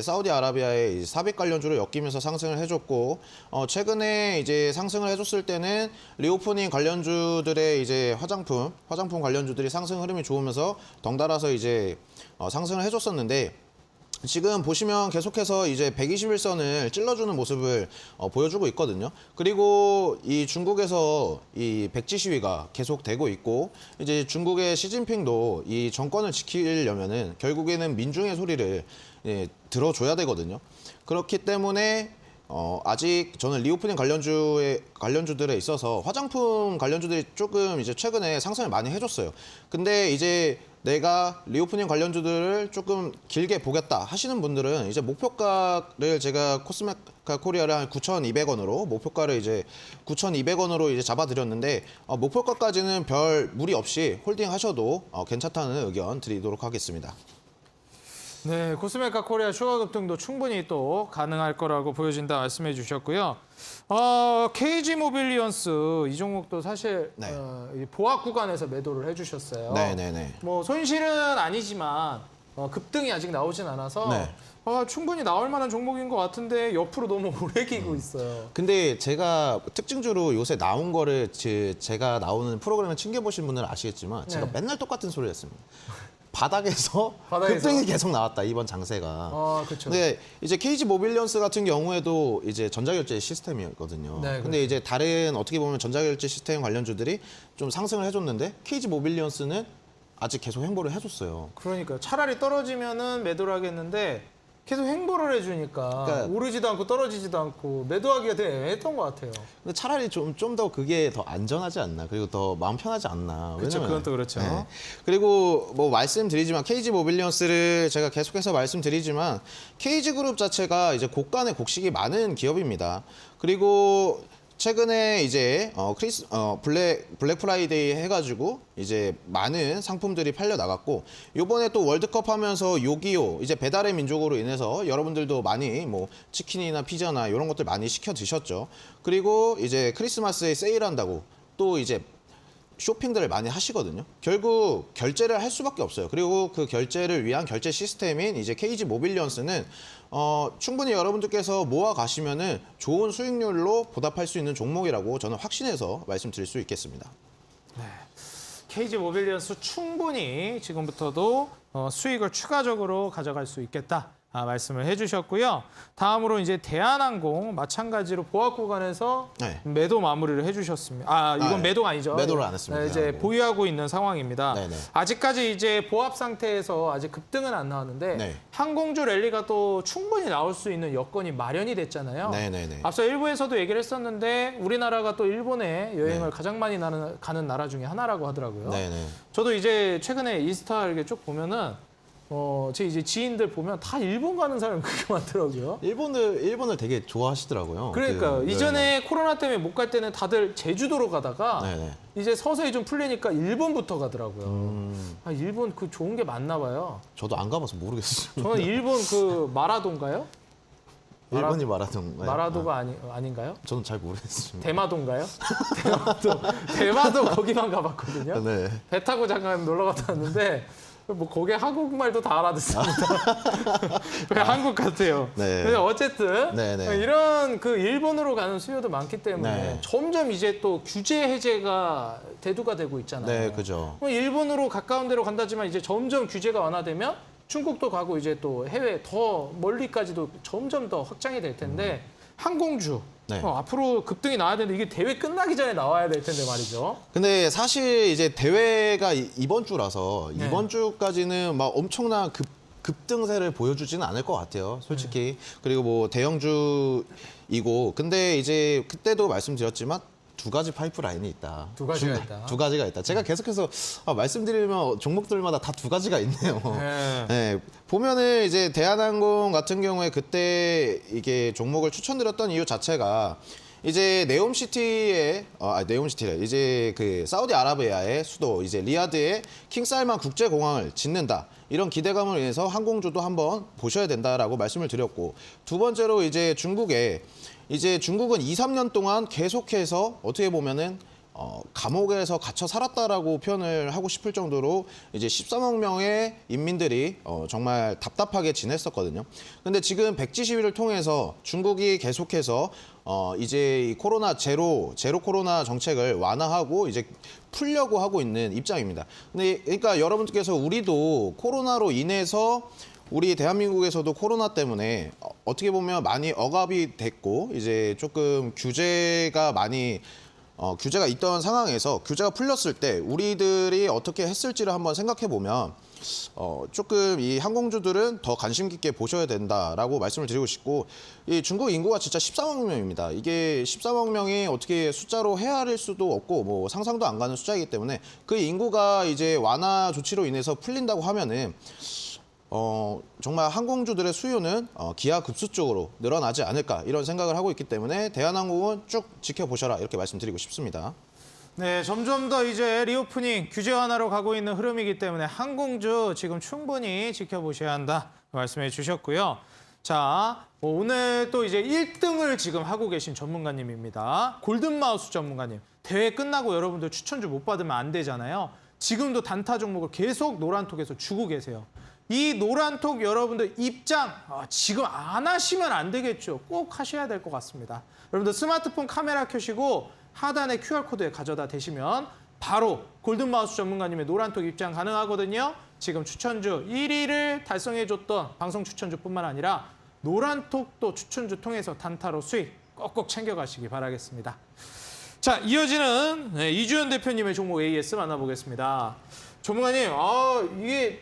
사우디아라비아의 사빅 관련주를 엮이면서 상승을 해줬고 최근에 이제 상승을 해줬을 때는 리오프닝 관련주들의 이제 화장품 관련주들이 상승 흐름이 좋으면서 덩달아서 이제 상승을 해줬었는데. 지금 보시면 계속해서 이제 121선을 찔러주는 모습을 보여주고 있거든요. 그리고 이 중국에서 이 백지 시위가 계속되고 있고 이제 중국의 시진핑도 이 정권을 지키려면은 결국에는 민중의 소리를 들어줘야 되거든요. 그렇기 때문에 아직 저는 리오프닝 관련주들에 있어서 화장품 관련주들이 조금 이제 최근에 상승을 많이 해줬어요. 근데 이제 내가 리오프닝 관련주들을 조금 길게 보겠다 하시는 분들은 이제 목표가를 제가 코스메카 코리아를 한 9,200원으로 목표가를 이제 9,200원으로 이제 잡아드렸는데 목표가까지는 별 무리 없이 홀딩 하셔도 괜찮다는 의견 드리도록 하겠습니다. 네, 코스메카 코리아 추가 급등도 충분히 또 가능할 거라고 보여진다 말씀해 주셨고요. KG 모빌리언스 이 종목도 사실 네. 이 보합 구간에서 매도를 해주셨어요. 네네네. 뭐 손실은 아니지만 급등이 아직 나오진 않아서 네. 충분히 나올 만한 종목인 것 같은데 옆으로 너무 오래 기고 있어요. 근데 제가 특징주로 요새 나온 거를 제가 나오는 프로그램을 챙겨보신 분들은 아시겠지만 제가 네. 맨날 똑같은 소리를 했습니다. 바닥에서 급등이 계속 나왔다, 이번 장세가. 그렇죠. 근데 이제 KG 모빌리언스 같은 경우에도 이제 전자결제 시스템이었거든요. 네, 근데 이제 다른 어떻게 보면 전자결제 시스템 관련주들이 좀 상승을 해줬는데 KG 모빌리언스는 아직 계속 횡보를 해줬어요. 그러니까 차라리 떨어지면은 매도를 하겠는데 계속 횡보를 해주니까 그러니까 오르지도 않고 떨어지지도 않고 매도하기가 되게 애매했던 것 같아요. 근데 차라리 좀 더 그게 더 안전하지 않나, 그리고 더 마음 편하지 않나. 그렇죠, 그건 또 그렇죠. 그리고 뭐 말씀드리지만 KG 모빌리언스를 제가 계속해서 말씀드리지만 KG 그룹 자체가 이제 곡간의 곡식이 많은 기업입니다. 그리고 최근에 이제 블랙 프라이데이 해가지고 이제 많은 상품들이 팔려 나갔고, 요번에 또 월드컵 하면서 요기요 이제 배달의 민족으로 인해서 여러분들도 많이 뭐 치킨이나 피자나 이런 것들 많이 시켜 드셨죠. 그리고 이제 크리스마스에 세일한다고 또 이제 쇼핑들을 많이 하시거든요. 결국 결제를 할 수밖에 없어요. 그리고 그 결제를 위한 결제 시스템인 이제 KG 모빌리언스는 충분히 여러분들께서 모아 가시면은 좋은 수익률로 보답할 수 있는 종목이라고 저는 확신해서 말씀드릴 수 있겠습니다. KG 모빌리언스 충분히 지금부터도 수익을 추가적으로 가져갈 수 있겠다. 말씀을 해주셨고요. 다음으로 이제 대한항공 마찬가지로 보합 구간에서 네. 매도 마무리를 해주셨습니다. 이건 네. 매도가 아니죠. 매도를 안 했습니다. 이제 대한항공. 보유하고 있는 상황입니다. 네네. 아직까지 이제 보합 상태에서 아직 급등은 안 나왔는데 네. 항공주 랠리가 또 충분히 나올 수 있는 여건이 마련이 됐잖아요. 네네네. 앞서 일부에서도 얘기를 했었는데 우리나라가 또 일본에 여행을 네. 가장 많이 가는 나라 중에 하나라고 하더라고요. 네네. 저도 이제 최근에 인스타 이렇게 쭉 보면은 제 이제 지인들 보면 다 일본 가는 사람이 그렇게 많더라고요. 일본을 되게 좋아하시더라고요. 그러니까 그 이전에 코로나 때문에 못 갈 때는 다들 제주도로 가다가 네네. 이제 서서히 좀 풀리니까 일본부터 가더라고요. 일본 그 좋은 게 많나 봐요. 저도 안 가봐서 모르겠어요. 저는 일본 그 마라도인가요? 일본이 마라톤. 마라도가 아닌가요? 저는 잘 모르겠습니다. 대마도인가요? 대마도 거기만 가봤거든요. 네. 배 타고 잠깐 놀러 갔다 왔는데 뭐 거기에 한국말도 다 알아듣습니다. 그냥 한국 같아요. 네. 근데 어쨌든 네네. 이런 그 일본으로 가는 수요도 많기 때문에 네. 점점 이제 또 규제 해제가 대두가 되고 있잖아요. 네, 그죠. 일본으로 가까운 데로 간다지만 이제 점점 규제가 완화되면 중국도 가고 이제 또 해외 더 멀리까지도 점점 더 확장이 될 텐데 항공주 네. 앞으로 급등이 나와야 되는데 이게 대회 끝나기 전에 나와야 될 텐데 말이죠. 근데 사실 이제 대회가 이번 주라서 네. 이번 주까지는 막 엄청난 급등세를 보여주지는 않을 것 같아요, 솔직히. 그리고 뭐 대형주이고, 근데 이제 그때도 말씀드렸지만 두 가지 파이프라인이 있다. 두 가지가 있다. 두 가지가 있다. 제가 계속해서 말씀드리면 종목들마다 다 두 가지가 있네요. 네. 네, 보면은 이제 대한항공 같은 경우에 그때 이게 종목을 추천드렸던 이유 자체가 이제 네옴시티에 네옴시티래 이제 그 사우디아라비아의 수도 이제 리야드에 킹살만 국제공항을 짓는다. 이런 기대감을 인해서 항공주도 한번 보셔야 된다라고 말씀을 드렸고, 두 번째로 이제 중국은 2, 3년 동안 계속해서 어떻게 보면은 감옥에서 갇혀 살았다라고 표현을 하고 싶을 정도로 이제 13억 명의 인민들이 정말 답답하게 지냈었거든요. 근데 지금 백지 시위를 통해서 중국이 계속해서 이제 이 코로나 제로 코로나 정책을 완화하고 이제 풀려고 하고 있는 입장입니다. 근데 그러니까 여러분들께서 우리도 코로나로 인해서 우리 대한민국에서도 코로나 때문에 어떻게 보면 많이 억압이 됐고 이제 조금 규제가 있던 상황에서 규제가 풀렸을 때 우리들이 어떻게 했을지를 한번 생각해 보면 조금 이 항공주들은 더 관심 깊게 보셔야 된다라고 말씀을 드리고 싶고, 이 중국 인구가 진짜 13억 명입니다. 이게 13억 명이 어떻게 숫자로 헤아릴 수도 없고 뭐 상상도 안 가는 숫자이기 때문에 그 인구가 이제 완화 조치로 인해서 풀린다고 하면은 정말 항공주들의 수요는 기하급수적으로 늘어나지 않을까 이런 생각을 하고 있기 때문에 대한항공은 쭉 지켜보셔라 이렇게 말씀드리고 싶습니다. 네, 점점 더 이제 리오프닝 규제 완화로 가고 있는 흐름이기 때문에 항공주 지금 충분히 지켜보셔야 한다 말씀해 주셨고요. 자, 오늘 또 이제 1등을 지금 하고 계신 전문가님입니다. 골든마우스 전문가님. 대회 끝나고 여러분들 추천주 못 받으면 안 되잖아요. 지금도 단타 종목을 계속 노란톡에서 주고 계세요. 이 노란톡 여러분들 입장 지금 안 하시면 안 되겠죠. 꼭 하셔야 될 것 같습니다. 여러분들 스마트폰 카메라 켜시고 하단에 QR코드에 가져다 대시면 바로 골든마우스 전문가님의 노란톡 입장 가능하거든요. 지금 추천주 1위를 달성해줬던 방송 추천주뿐만 아니라 노란톡도 추천주 통해서 단타로 수익 꼭꼭 챙겨가시기 바라겠습니다. 자, 이어지는 이주연 대표님의 종목 AS 만나보겠습니다. 전문가님, 이게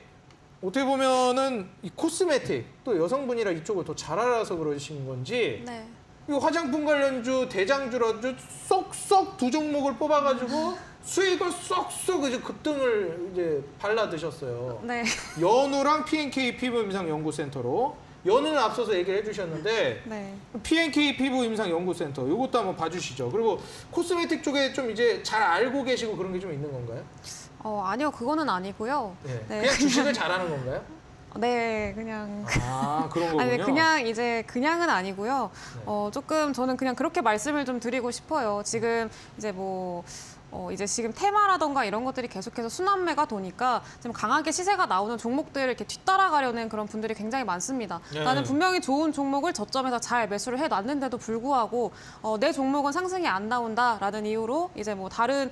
어떻게 보면은 이 코스메틱 또 여성분이라 이쪽을 더 잘 알아서 그러신 건지 네. 이 화장품 관련주 대장주로 아주 쏙쏙 두 종목을 뽑아가지고 수익을 쏙쏙 이제 급등을 이제 발라 드셨어요. 네. 연우랑 P&K 피부 임상 연구센터로 연우는 앞서서 얘기를 해주셨는데 네. P&K 피부 임상 연구센터 이것도 한번 봐주시죠. 그리고 코스메틱 쪽에 좀 이제 잘 알고 계시고 그런 게 좀 있는 건가요? 아니요, 그거는 아니고요. 네. 네. 그냥 주식을 잘하는 건가요? 네, 그냥. 그런 거군요. 아니, 그냥은 아니고요. 네. 조금 저는 그냥 그렇게 말씀을 좀 드리고 싶어요. 지금 이제 이제 지금 테마라던가 이런 것들이 계속해서 순환매가 도니까 지금 강하게 시세가 나오는 종목들을 이렇게 뒤따라가려는 그런 분들이 굉장히 많습니다. 네. 나는 분명히 좋은 종목을 저점에서 잘 매수를 해놨는데도 불구하고 내 종목은 상승이 안 나온다라는 이유로 이제 다른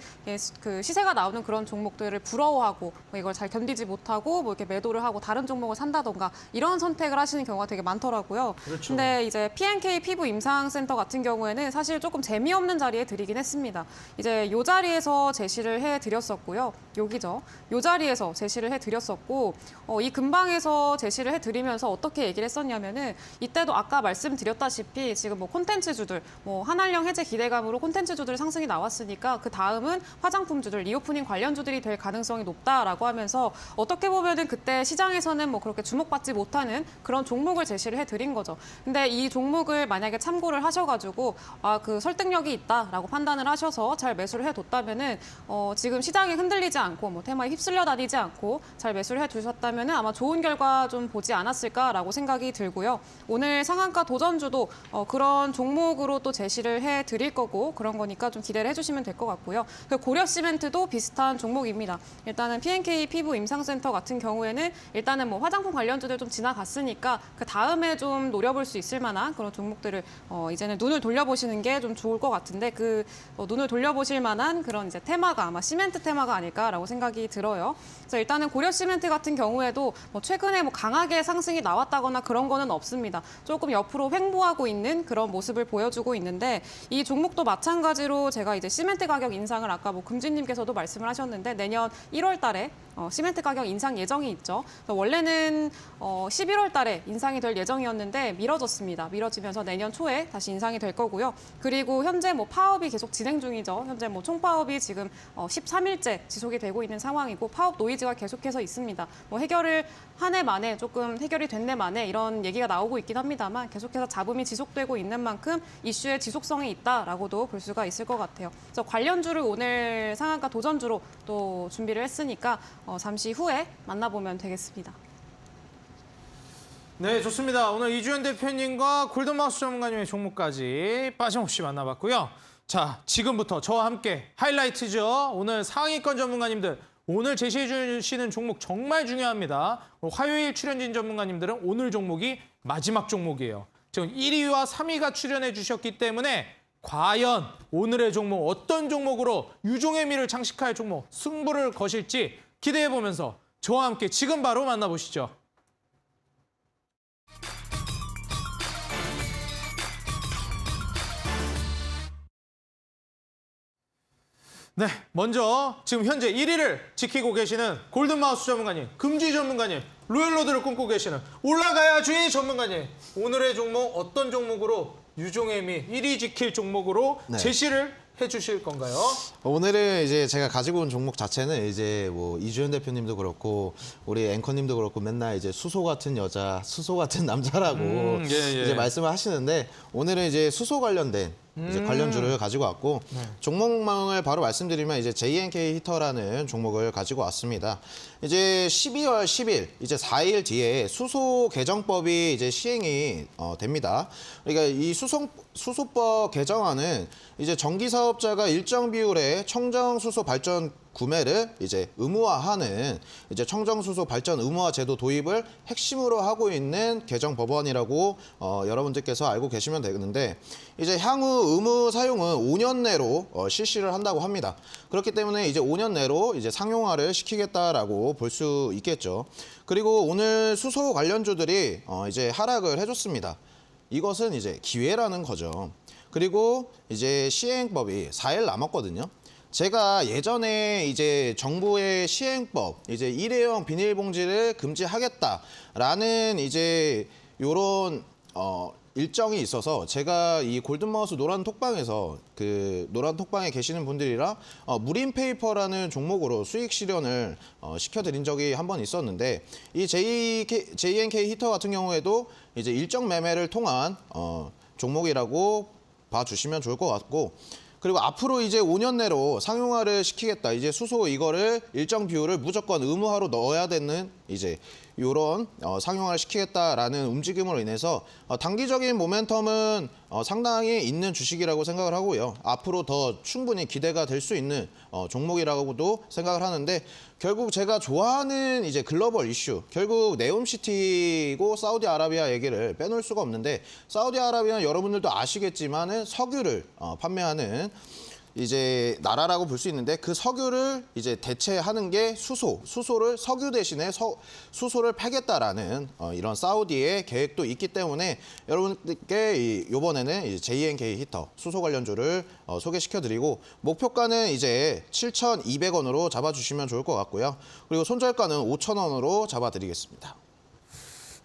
그 시세가 나오는 그런 종목들을 부러워하고 이걸 잘 견디지 못하고 이렇게 매도를 하고 다른 종목을 산다던가 이런 선택을 하시는 경우가 되게 많더라고요. 그렇죠. 근데 이제 P&K 피부 임상센터 같은 경우에는 사실 조금 재미없는 자리에 드리긴 했습니다. 이제 요 자리에서 제시를 해드렸었고요. 여기죠. 요 자리에서 제시를 해드렸었고 이 근방에서 제시를 해드리면서 어떻게 얘기를 했었냐면은 이때도 아까 말씀드렸다시피 지금 콘텐츠주들 한한령 해제 기대감으로 콘텐츠주들 상승이 나왔으니까 그 다음은 화장품주들 리오프닝 관련주들이 될 가능성이 높다라고 하면서 어떻게 보면은 그때 시장에서는 그렇게 주목받지 못하는 그런 종목을 제시를 해드린 거죠. 근데 이 종목을 만약에 참고를 하셔가지고 그 설득력이 있다라고 판단을 하셔서 잘 매수를 해뒀다면은 지금 시장이 흔들리지 않고 테마에 휩쓸려 다니지 않고 잘 매수를 해두셨다면은 아마 좋은 결과 좀 보지 않았을까라고 생각이 들고요. 오늘 상한가 도전주도 그런 종목으로 또 제시를 해드릴 거고 그런 거니까 좀 기대를 해주시면 될 것 같고요. 고려시멘트도 비슷한 종목입니다. 일단은 P&K 피부 임상센터 같은 경우에는 일단은 화장품 관련주들 좀 지나갔으니까 그 다음에 좀 노려볼 수 있을 만한 그런 종목들을 이제는 눈을 돌려보시는 게 좀 좋을 것 같은데 그 눈을 돌려보실 만한 그런 이제 테마가 아마 시멘트 테마가 아닐까라고 생각이 들어요. 그래서 일단은 고려시멘트 같은 경우에도 최근에 강하게 상승이 나왔다거나 그런 거는 없습니다. 조금 옆으로 횡보하고 있는 그런 모습을 보여주고 있는데 이 종목도 마찬가지로 제가 이제 시멘트 가격 인상을 아까 금진님께서도 말씀을 하셨는데 내년 1월 달에 시멘트 가격 인상 예정이 있죠. 원래는 11월 달에 인상이 될 예정이었는데 미뤄졌습니다. 미뤄지면서 내년 초에 다시 인상이 될 거고요. 그리고 현재 파업이 계속 진행 중이죠. 현재 총파업이 지금 13일째 지속이 되고 있는 상황이고 파업 노이즈가 계속해서 있습니다. 해결을 한 해 만에 조금 해결이 된 해 만에 이런 얘기가 나오고 있긴 합니다만 계속해서 잡음이 지속되고 있는 만큼 이슈의 지속성이 있다라고도 볼 수가 있을 것 같아요. 그래서 관련주를 오늘 상한가 도전주로 또 준비를 했으니까 잠시 후에 만나보면 되겠습니다. 네, 좋습니다. 오늘 이주연 대표님과 골든마우스 전문가님의 종목까지 빠짐없이 만나봤고요. 자, 지금부터 저와 함께 하이라이트죠. 오늘 상위권 전문가님들 오늘 제시해 주시는 종목 정말 중요합니다. 화요일 출연진 전문가님들은 오늘 종목이 마지막 종목이에요. 지금 1위와 3위가 출연해 주셨기 때문에 과연 오늘의 종목 어떤 종목으로 유종의 미를 장식할 종목 승부를 거실지 기대해 보면서 저와 함께 지금 바로 만나보시죠. 네, 먼저 지금 현재 1위를 지키고 계시는 골든마우스 전문가님, 금주의 전문가님, 로열로드를 꿈꾸고 계시는 올라가야 주의 전문가님. 오늘의 종목 어떤 종목으로 유종의 미 1위 지킬 종목으로 네. 제시를 해주실 건가요? 오늘은 이제 제가 가지고 온 종목 자체는 이제 이주연 대표님도 그렇고 우리 앵커님도 그렇고 맨날 이제 수소 같은 여자, 수소 같은 남자라고 예. 이제 말씀을 하시는데 오늘은 이제 수소 관련된 이제 관련주를 가지고 왔고 종목망을 바로 말씀드리면 이제 JNK 히터라는 종목을 가지고 왔습니다. 이제 12월 10일 이제 4일 뒤에 수소 개정법이 이제 시행이 됩니다. 그러니까 이 수소법 개정안은 이제 전기 사업자가 일정 비율의 청정 수소 발전 구매를 이제 의무화하는 이제 청정수소 발전 의무화 제도 도입을 핵심으로 하고 있는 개정 법안이라고 여러분들께서 알고 계시면 되는데 이제 향후 의무 사용은 5년 내로 실시를 한다고 합니다. 그렇기 때문에 이제 5년 내로 이제 상용화를 시키겠다라고 볼 수 있겠죠. 그리고 오늘 수소 관련주들이 이제 하락을 해줬습니다. 이것은 이제 기회라는 거죠. 그리고 이제 시행법이 4일 남았거든요. 제가 예전에 이제 정부의 시행법, 이제 일회용 비닐봉지를 금지하겠다라는 이제 요런 일정이 있어서 제가 이 골든마우스 노란 톡방에서 그 노란 톡방에 계시는 분들이랑 무린 페이퍼라는 종목으로 수익 실현을 시켜드린 적이 한 번 있었는데 이 JNK 히터 같은 경우에도 이제 일정 매매를 통한 종목이라고 봐주시면 좋을 것 같고 그리고 앞으로 이제 5년 내로 상용화를 시키겠다. 이제 수소 이거를 일정 비율을 무조건 의무화로 넣어야 되는 이제 이런 상용화를 시키겠다라는 움직임으로 인해서 단기적인 모멘텀은 상당히 있는 주식이라고 생각을 하고요. 앞으로 더 충분히 기대가 될 수 있는 종목이라고도 생각을 하는데 결국 제가 좋아하는 이제 글로벌 이슈, 결국 네옴시티고 사우디아라비아 얘기를 빼놓을 수가 없는데 사우디아라비아는 여러분들도 아시겠지만은 석유를 판매하는 이제 나라라고 볼 수 있는데 그 석유를 이제 대체하는 게 수소를 석유 대신에 수소를 팔겠다라는 이런 사우디의 계획도 있기 때문에 여러분들께 이번에는 이제 JNK 히터 수소 관련주를 소개시켜드리고 목표가는 이제 7,200원으로 잡아주시면 좋을 것 같고요. 그리고 손절가는 5,000원으로 잡아드리겠습니다.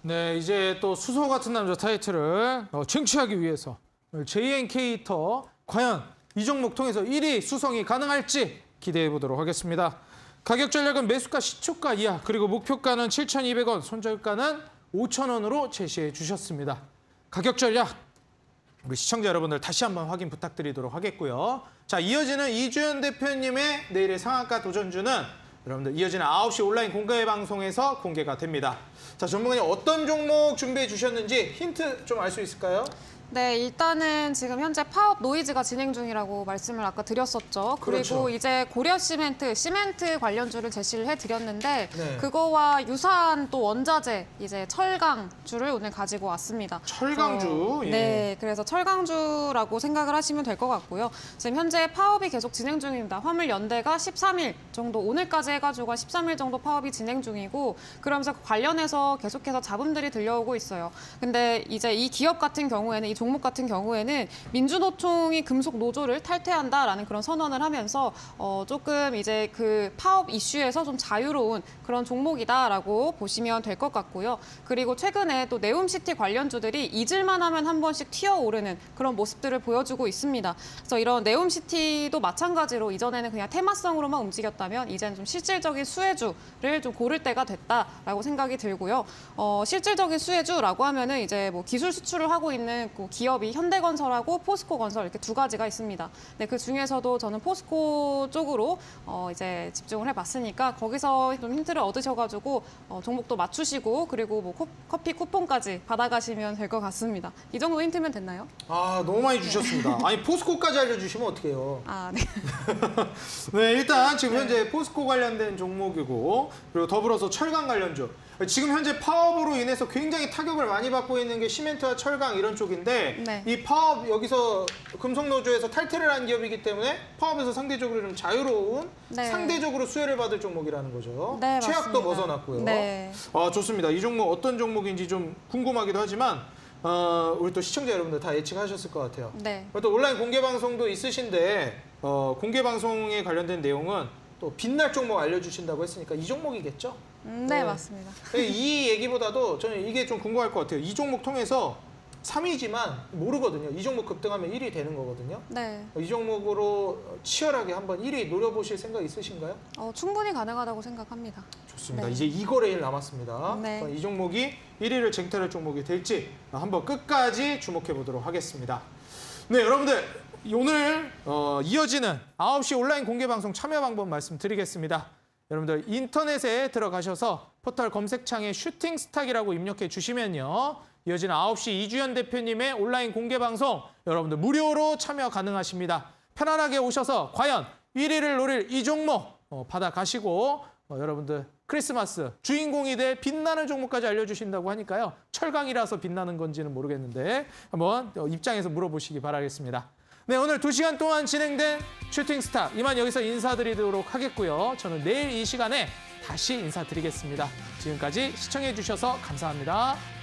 네, 이제 또 수소 같은 남자 타이틀을 쟁취하기 위해서 JNK 히터 과연 이 종목 통해서 1위 수성이 가능할지 기대해 보도록 하겠습니다. 가격 전략은 매수가 시초가 이하 그리고 목표가는 7,200원, 손절가는 5,000원으로 제시해 주셨습니다. 가격 전략 우리 시청자 여러분들 다시 한번 확인 부탁드리도록 하겠고요. 자, 이어지는 이주연 대표님의 내일의 상한가 도전주는 여러분들 이어지는 9시 온라인 공개 방송에서 공개가 됩니다. 자, 전문가님 어떤 종목 준비해 주셨는지 힌트 좀 알 수 있을까요? 네, 일단은 지금 현재 파업 노이즈가 진행 중이라고 말씀을 아까 드렸었죠. 그렇죠. 그리고 이제 고려 시멘트 관련주를 제시를 해드렸는데 네. 그거와 유사한 또 원자재, 이제 철강주를 오늘 가지고 왔습니다. 철강주. 예. 네, 그래서 철강주라고 생각을 하시면 될 것 같고요. 지금 현재 파업이 계속 진행 중입니다. 화물연대가 13일 정도, 오늘까지 해가지고 13일 정도 파업이 진행 중이고 그러면서 관련해서 계속해서 잡음들이 들려오고 있어요. 근데 이제 이 기업 같은 경우에는 이 종목 같은 경우에는 민주노총이 금속 노조를 탈퇴한다라는 그런 선언을 하면서 조금 이제 그 파업 이슈에서 좀 자유로운 그런 종목이다라고 보시면 될 것 같고요. 그리고 최근에 또 네옴시티 관련주들이 잊을만 하면 한 번씩 튀어오르는 그런 모습들을 보여주고 있습니다. 그래서 이런 네옴시티도 마찬가지로 이전에는 그냥 테마성으로만 움직였다면 이제는 좀 실질적인 수혜주를 좀 고를 때가 됐다라고 생각이 들고요. 실질적인 수혜주라고 하면은 이제 뭐 기술 수출을 하고 있는 기업이 현대건설하고 포스코건설 이렇게 두 가지가 있습니다. 네, 그 중에서도 저는 포스코 쪽으로 이제 집중을 해봤으니까 거기서 좀 힌트를 얻으셔가지고 종목도 맞추시고 그리고 뭐 커피 쿠폰까지 받아가시면 될 것 같습니다. 이 정도 힌트면 됐나요? 아, 너무 많이 주셨습니다. 아니, 포스코까지 알려주시면 어떡해요. 아, 네. 네, 일단 지금 현재 포스코 관련된 종목이고 그리고 더불어서 철강 관련주. 지금 현재 파업으로 인해서 굉장히 타격을 많이 받고 있는 게 시멘트와 철강 이런 쪽인데 네. 이 파업 여기서 금속노조에서 탈퇴를 한 기업이기 때문에 파업에서 상대적으로 좀 자유로운 네. 상대적으로 수혜를 받을 종목이라는 거죠. 네, 최악도 맞습니다. 벗어났고요. 네. 아, 좋습니다. 이 종목 어떤 종목인지 좀 궁금하기도 하지만 우리 또 시청자 여러분들 다 예측하셨을 것 같아요. 네. 또 온라인 공개 방송도 있으신데 공개 방송에 관련된 내용은 또 빛날 종목 알려주신다고 했으니까 이 종목이겠죠? 네, 맞습니다. 이 얘기보다도 저는 이게 좀 궁금할 것 같아요. 이 종목 통해서 3위지만 모르거든요. 이 종목 급등하면 1위 되는 거거든요. 네. 이 종목으로 치열하게 한번 1위 노려보실 생각 있으신가요? 충분히 가능하다고 생각합니다. 좋습니다. 네. 이제 2거래일 남았습니다. 네. 이 종목이 1위를 쟁탈할 종목이 될지 한번 끝까지 주목해 보도록 하겠습니다. 네, 여러분들 오늘 이어지는 9시 온라인 공개 방송 참여 방법 말씀드리겠습니다. 여러분들 인터넷에 들어가셔서 포털 검색창에 슈팅스탁이라고 입력해 주시면요. 이어지는 9시 이주연 대표님의 온라인 공개 방송 여러분들 무료로 참여 가능하십니다. 편안하게 오셔서 과연 1위를 노릴 이 종목 받아가시고 여러분들 크리스마스 주인공이 돼 빛나는 종목까지 알려주신다고 하니까요. 철강이라서 빛나는 건지는 모르겠는데 한번 입장에서 물어보시기 바라겠습니다. 네, 오늘 2시간 동안 진행된 슈팅스타 이만 여기서 인사드리도록 하겠고요. 저는 내일 이 시간에 다시 인사드리겠습니다. 지금까지 시청해 주셔서 감사합니다.